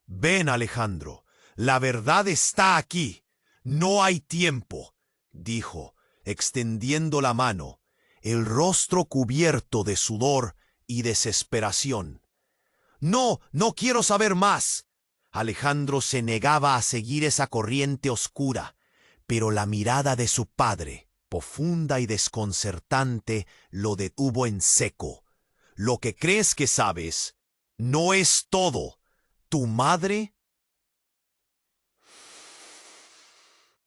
«Ven, Alejandro, la verdad está aquí. No hay tiempo», dijo, extendiendo la mano, el rostro cubierto de sudor y desesperación. «No, no quiero saber más». Alejandro se negaba a seguir esa corriente oscura, pero la mirada de su padre, profunda y desconcertante, lo detuvo en seco. «Lo que crees que sabes no es todo. ¿Tu madre?».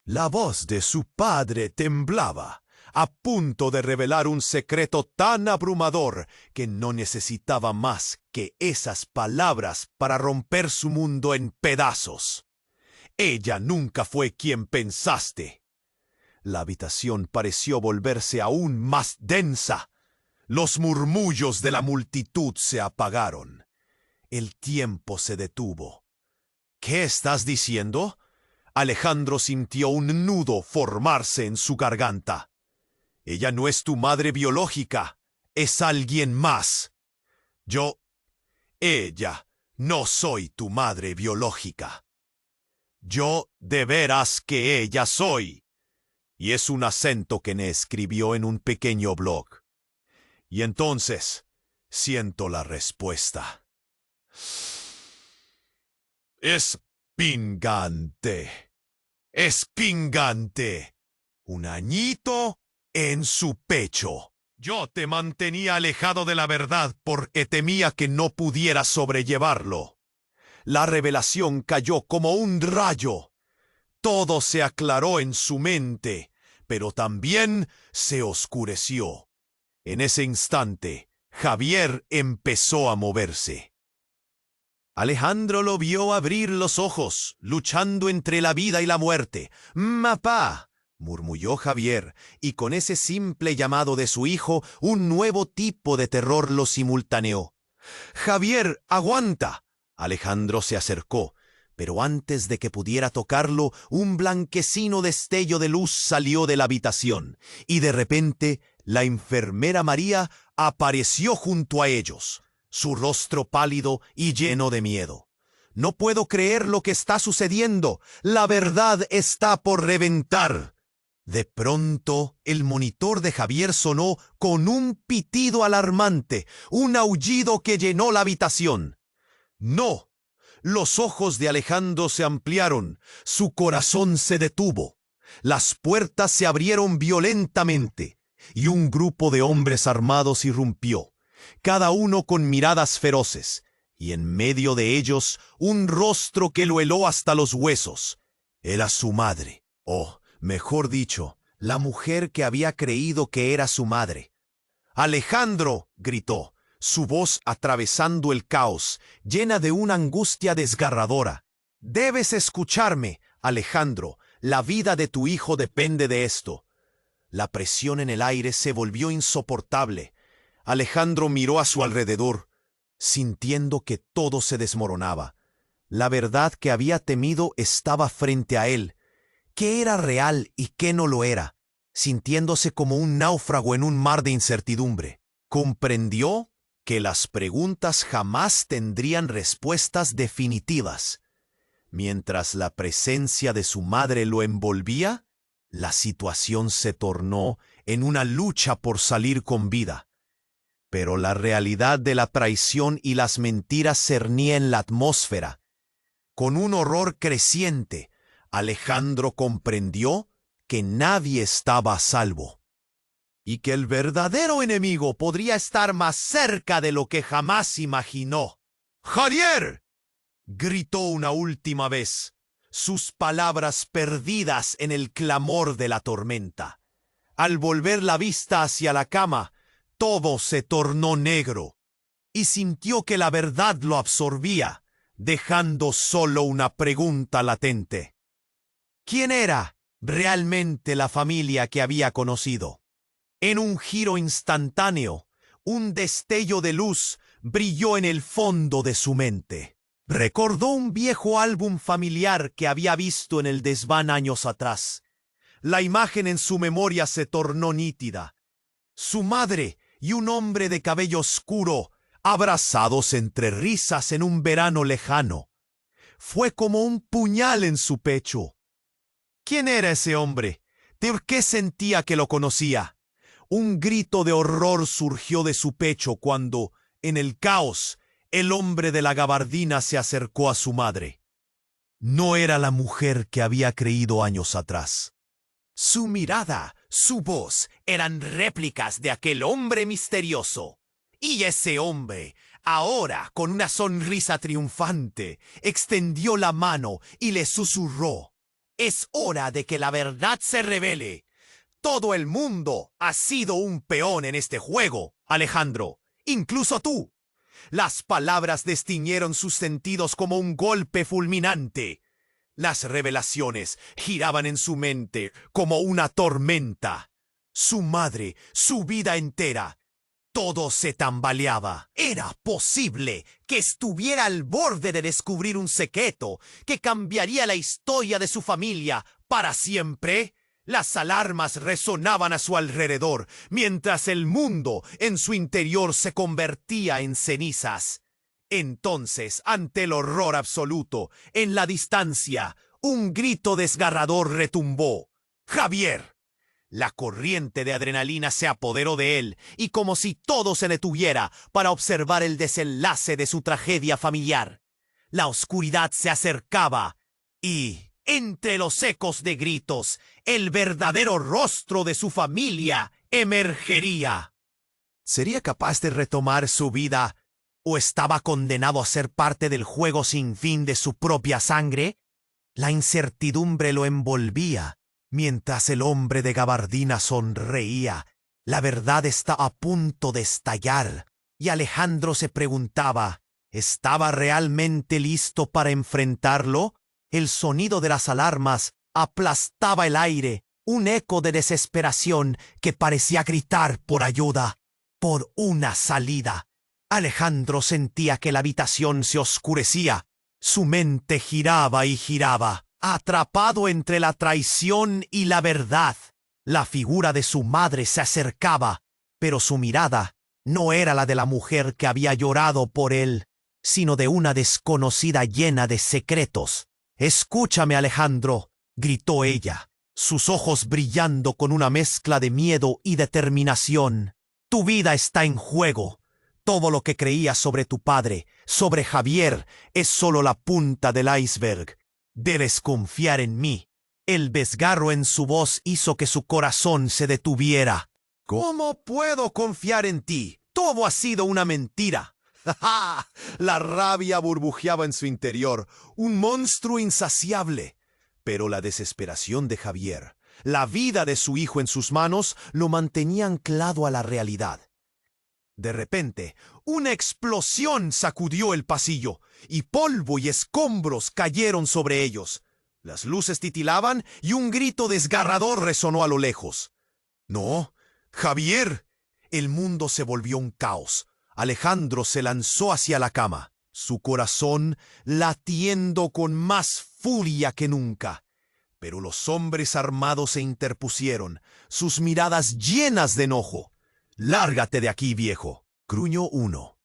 La voz de su padre temblaba, a punto de revelar un secreto tan abrumador que no necesitaba más que esas palabras para romper su mundo en pedazos. «Ella nunca fue quien pensaste». La habitación pareció volverse aún más densa. Los murmullos de la multitud se apagaron. El tiempo se detuvo. «¿Qué estás diciendo?». Alejandro sintió un nudo formarse en su garganta. «Ella no es tu madre biológica, es alguien más». «Ella no soy tu madre biológica». «Yo de veras que ella soy». Y es un acento que me escribió en un pequeño blog. Y entonces siento la respuesta. «Es pingante. Es pingante. Un añito en su pecho. Yo te mantenía alejado de la verdad porque temía que no pudieras sobrellevarlo». La revelación cayó como un rayo. Todo se aclaró en su mente, pero también se oscureció. En ese instante, Javier empezó a moverse. Alejandro lo vio abrir los ojos, luchando entre la vida y la muerte. «Mapá», murmulló Javier, y con ese simple llamado de su hijo, un nuevo tipo de terror lo simultaneó. «Javier, aguanta». Alejandro se acercó, pero antes de que pudiera tocarlo, un blanquecino destello de luz salió de la habitación, y de repente la enfermera María apareció junto a ellos, su rostro pálido y lleno de miedo. «No puedo creer lo que está sucediendo. La verdad está por reventar». De pronto, el monitor de Javier sonó con un pitido alarmante, un aullido que llenó la habitación. «¡No!». Los ojos de Alejandro se ampliaron, su corazón se detuvo. Las puertas se abrieron violentamente y un grupo de hombres armados irrumpió. cada uno con miradas feroces, y en medio de ellos un rostro que lo heló hasta los huesos. Era su madre, o, mejor dicho, la mujer que había creído que era su madre. «Alejandro», gritó, su voz atravesando el caos, llena de una angustia desgarradora. «Debes escucharme, Alejandro, la vida de tu hijo depende de esto». La presión en el aire se volvió insoportable. Alejandro miró a su alrededor, sintiendo que todo se desmoronaba. La verdad que había temido estaba frente a él. ¿Qué era real y qué no lo era? Sintiéndose como un náufrago en un mar de incertidumbre. Comprendió que las preguntas jamás tendrían respuestas definitivas. Mientras la presencia de su madre lo envolvía, la situación se tornó en una lucha por salir con vida. Pero la realidad de la traición y las mentiras cernía en la atmósfera. Con un horror creciente, Alejandro comprendió que nadie estaba a salvo, y que el verdadero enemigo podría estar más cerca de lo que jamás imaginó. «¡Javier!», gritó una última vez, sus palabras perdidas en el clamor de la tormenta. Al volver la vista hacia la cama, todo se tornó negro, y sintió que la verdad lo absorbía, dejando solo una pregunta latente. ¿Quién era realmente la familia que había conocido? En un giro instantáneo, un destello de luz brilló en el fondo de su mente. Recordó un viejo álbum familiar que había visto en el desván años atrás. La imagen en su memoria se tornó nítida. Su madre y un hombre de cabello oscuro, abrazados entre risas en un verano lejano. Fue como un puñal en su pecho. ¿Quién era ese hombre? ¿De qué sentía que lo conocía? Un grito de horror surgió de su pecho cuando, en el caos, el hombre de la gabardina se acercó a su madre. No era la mujer que había creído años atrás. Su mirada, su voz, eran réplicas de aquel hombre misterioso. Y ese hombre, ahora con una sonrisa triunfante, extendió la mano y le susurró: «Es hora de que la verdad se revele. Todo el mundo ha sido un peón en este juego, Alejandro, incluso tú». Las palabras destiñeron sus sentidos como un golpe fulminante. Las revelaciones giraban en su mente como una tormenta. Su madre, su vida entera, todo se tambaleaba. ¿Era posible que estuviera al borde de descubrir un secreto que cambiaría la historia de su familia para siempre? Las alarmas resonaban a su alrededor, mientras el mundo en su interior se convertía en cenizas. Entonces, ante el horror absoluto, en la distancia, un grito desgarrador retumbó: «¡Javier!». La corriente de adrenalina se apoderó de él, y como si todo se detuviera para observar el desenlace de su tragedia familiar. La oscuridad se acercaba, y, entre los ecos de gritos, el verdadero rostro de su familia emergería. ¿Sería capaz de retomar su vida, o estaba condenado a ser parte del juego sin fin de su propia sangre? La incertidumbre lo envolvía, mientras el hombre de gabardina sonreía. La verdad está a punto de estallar, y Alejandro se preguntaba, ¿estaba realmente listo para enfrentarlo? El sonido de las alarmas aplastaba el aire, un eco de desesperación que parecía gritar por ayuda, por una salida. Alejandro sentía que la habitación se oscurecía. Su mente giraba y giraba, atrapado entre la traición y la verdad. La figura de su madre se acercaba, pero su mirada no era la de la mujer que había llorado por él, sino de una desconocida llena de secretos. «Escúchame, Alejandro», gritó ella, sus ojos brillando con una mezcla de miedo y determinación. «Tu vida está en juego. Todo lo que creías sobre tu padre, sobre Javier, es solo la punta del iceberg. Debes confiar en mí». El desgarro en su voz hizo que su corazón se detuviera. «¿Cómo puedo confiar en ti? Tú Todo ha sido una mentira. La rabia burbujeaba en su interior, un monstruo insaciable. Pero la desesperación de Javier, la vida de su hijo en sus manos, lo mantenía anclado a la realidad. De repente, una explosión sacudió el pasillo, y polvo y escombros cayeron sobre ellos. Las luces titilaban y un grito desgarrador resonó a lo lejos. ¡No! ¡Javier! El mundo se volvió un caos. Alejandro se lanzó hacia la cama, su corazón latiendo con más furia que nunca. Pero los hombres armados se interpusieron, sus miradas llenas de enojo. «Lárgate de aquí, viejo», gruñó uno.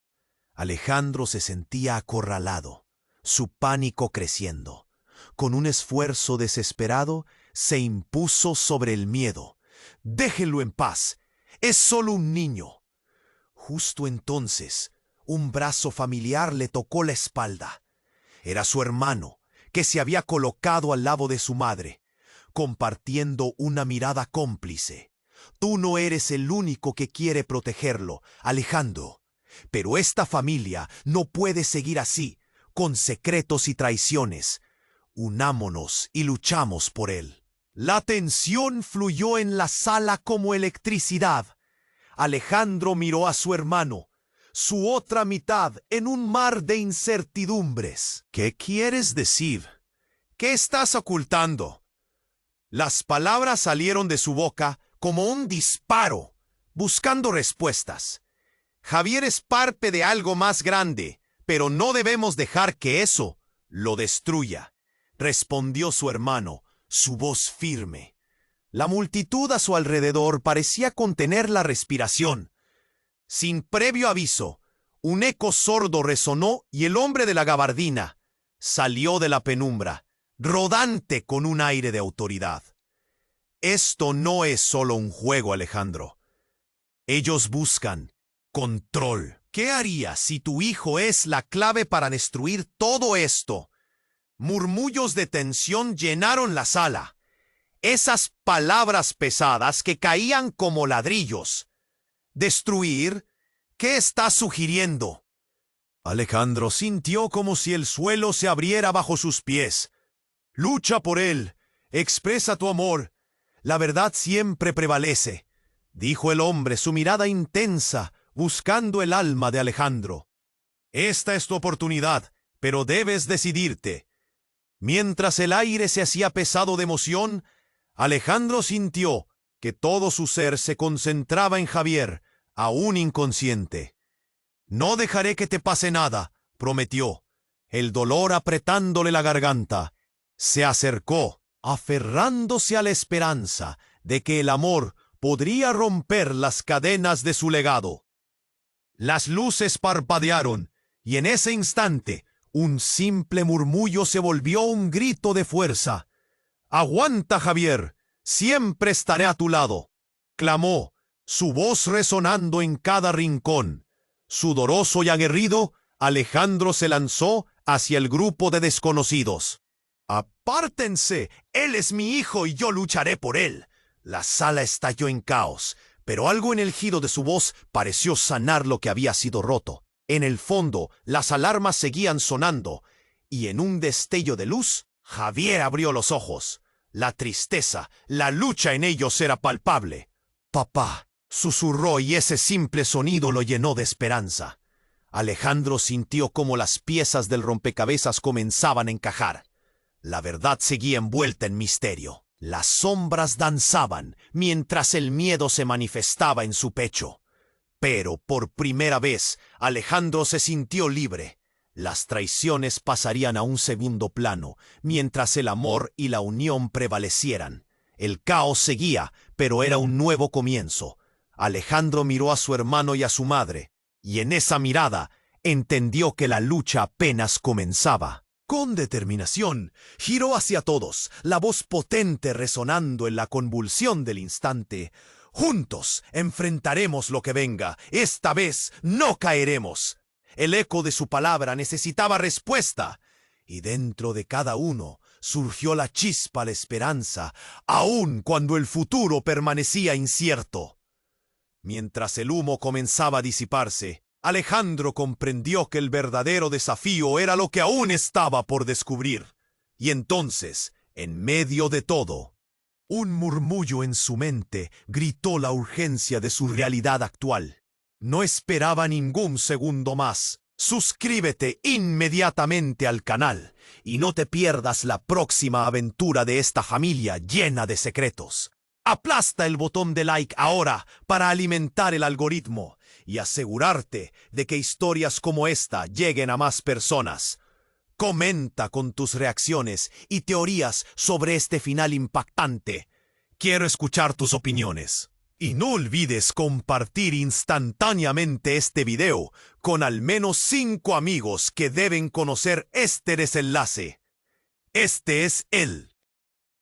Alejandro se sentía acorralado, su pánico creciendo. Con un esfuerzo desesperado, se impuso sobre el miedo. «Déjenlo en paz, es solo un niño». Justo entonces, un brazo familiar le tocó la espalda. Era su hermano, que se había colocado al lado de su madre, compartiendo una mirada cómplice. «Tú no eres el único que quiere protegerlo, Alejandro. Pero esta familia no puede seguir así, con secretos y traiciones. Unámonos y luchamos por él». La tensión fluyó en la sala como electricidad. Alejandro miró a su hermano, su otra mitad, en un mar de incertidumbres. «¿Qué quieres decir? ¿Qué estás ocultando?» Las palabras salieron de su boca como un disparo, buscando respuestas. Javier es parte de algo más grande, pero no debemos dejar que eso lo destruya, respondió su hermano, su voz firme. La multitud a su alrededor parecía contener la respiración. Sin previo aviso, un eco sordo resonó y el hombre de la gabardina salió de la penumbra, rodante con un aire de autoridad. «Esto no es solo un juego, Alejandro. Ellos buscan control. ¿Qué harías si tu hijo es la clave para destruir todo esto?» Murmullos de tensión llenaron la sala. Esas palabras pesadas que caían como ladrillos. ¿Destruir? ¿Qué estás sugiriendo? Alejandro sintió como si el suelo se abriera bajo sus pies. «Lucha por él. Expresa tu amor. La verdad siempre prevalece», dijo el hombre, su mirada intensa, buscando el alma de Alejandro. «Esta es tu oportunidad, pero debes decidirte». Mientras el aire se hacía pesado de emoción, Alejandro sintió que todo su ser se concentraba en Javier, aún inconsciente. «No dejaré que te pase nada», prometió, el dolor apretándole la garganta. Se acercó, aferrándose a la esperanza de que el amor podría romper las cadenas de su legado. Las luces parpadearon, y en ese instante, un simple murmullo se volvió un grito de fuerza. «Aguanta, Javier, siempre estaré a tu lado», clamó, su voz resonando en cada rincón. Sudoroso y aguerrido, Alejandro se lanzó hacia el grupo de desconocidos. «Apártense, él es mi hijo y yo lucharé por él». La sala estalló en caos, pero algo en el giro de su voz pareció sanar lo que había sido roto. En el fondo, las alarmas seguían sonando, y en un destello de luz, Javier abrió los ojos. La tristeza, la lucha en ellos era palpable. «Papá», susurró, y ese simple sonido lo llenó de esperanza. Alejandro sintió cómo las piezas del rompecabezas comenzaban a encajar. La verdad seguía envuelta en misterio. Las sombras danzaban mientras el miedo se manifestaba en su pecho. Pero por primera vez, Alejandro se sintió libre. Las traiciones pasarían a un segundo plano, mientras el amor y la unión prevalecieran. El caos seguía, pero era un nuevo comienzo. Alejandro miró a su hermano y a su madre, y en esa mirada entendió que la lucha apenas comenzaba. Con determinación, giró hacia todos, la voz potente resonando en la convulsión del instante. «Juntos enfrentaremos lo que venga. Esta vez no caeremos». El eco de su palabra necesitaba respuesta, y dentro de cada uno surgió la chispa, la esperanza, aun cuando el futuro permanecía incierto. Mientras el humo comenzaba a disiparse, Alejandro comprendió que el verdadero desafío era lo que aún estaba por descubrir. Y entonces, en medio de todo, un murmullo en su mente gritó la urgencia de su realidad actual. No esperaba ningún segundo más. Suscríbete inmediatamente al canal y no te pierdas la próxima aventura de esta familia llena de secretos. Aplasta el botón de like ahora para alimentar el algoritmo y asegurarte de que historias como esta lleguen a más personas. Comenta con tus reacciones y teorías sobre este final impactante. Quiero escuchar tus opiniones. Y no olvides compartir instantáneamente este video con al menos 5 amigos que deben conocer este desenlace. Este es el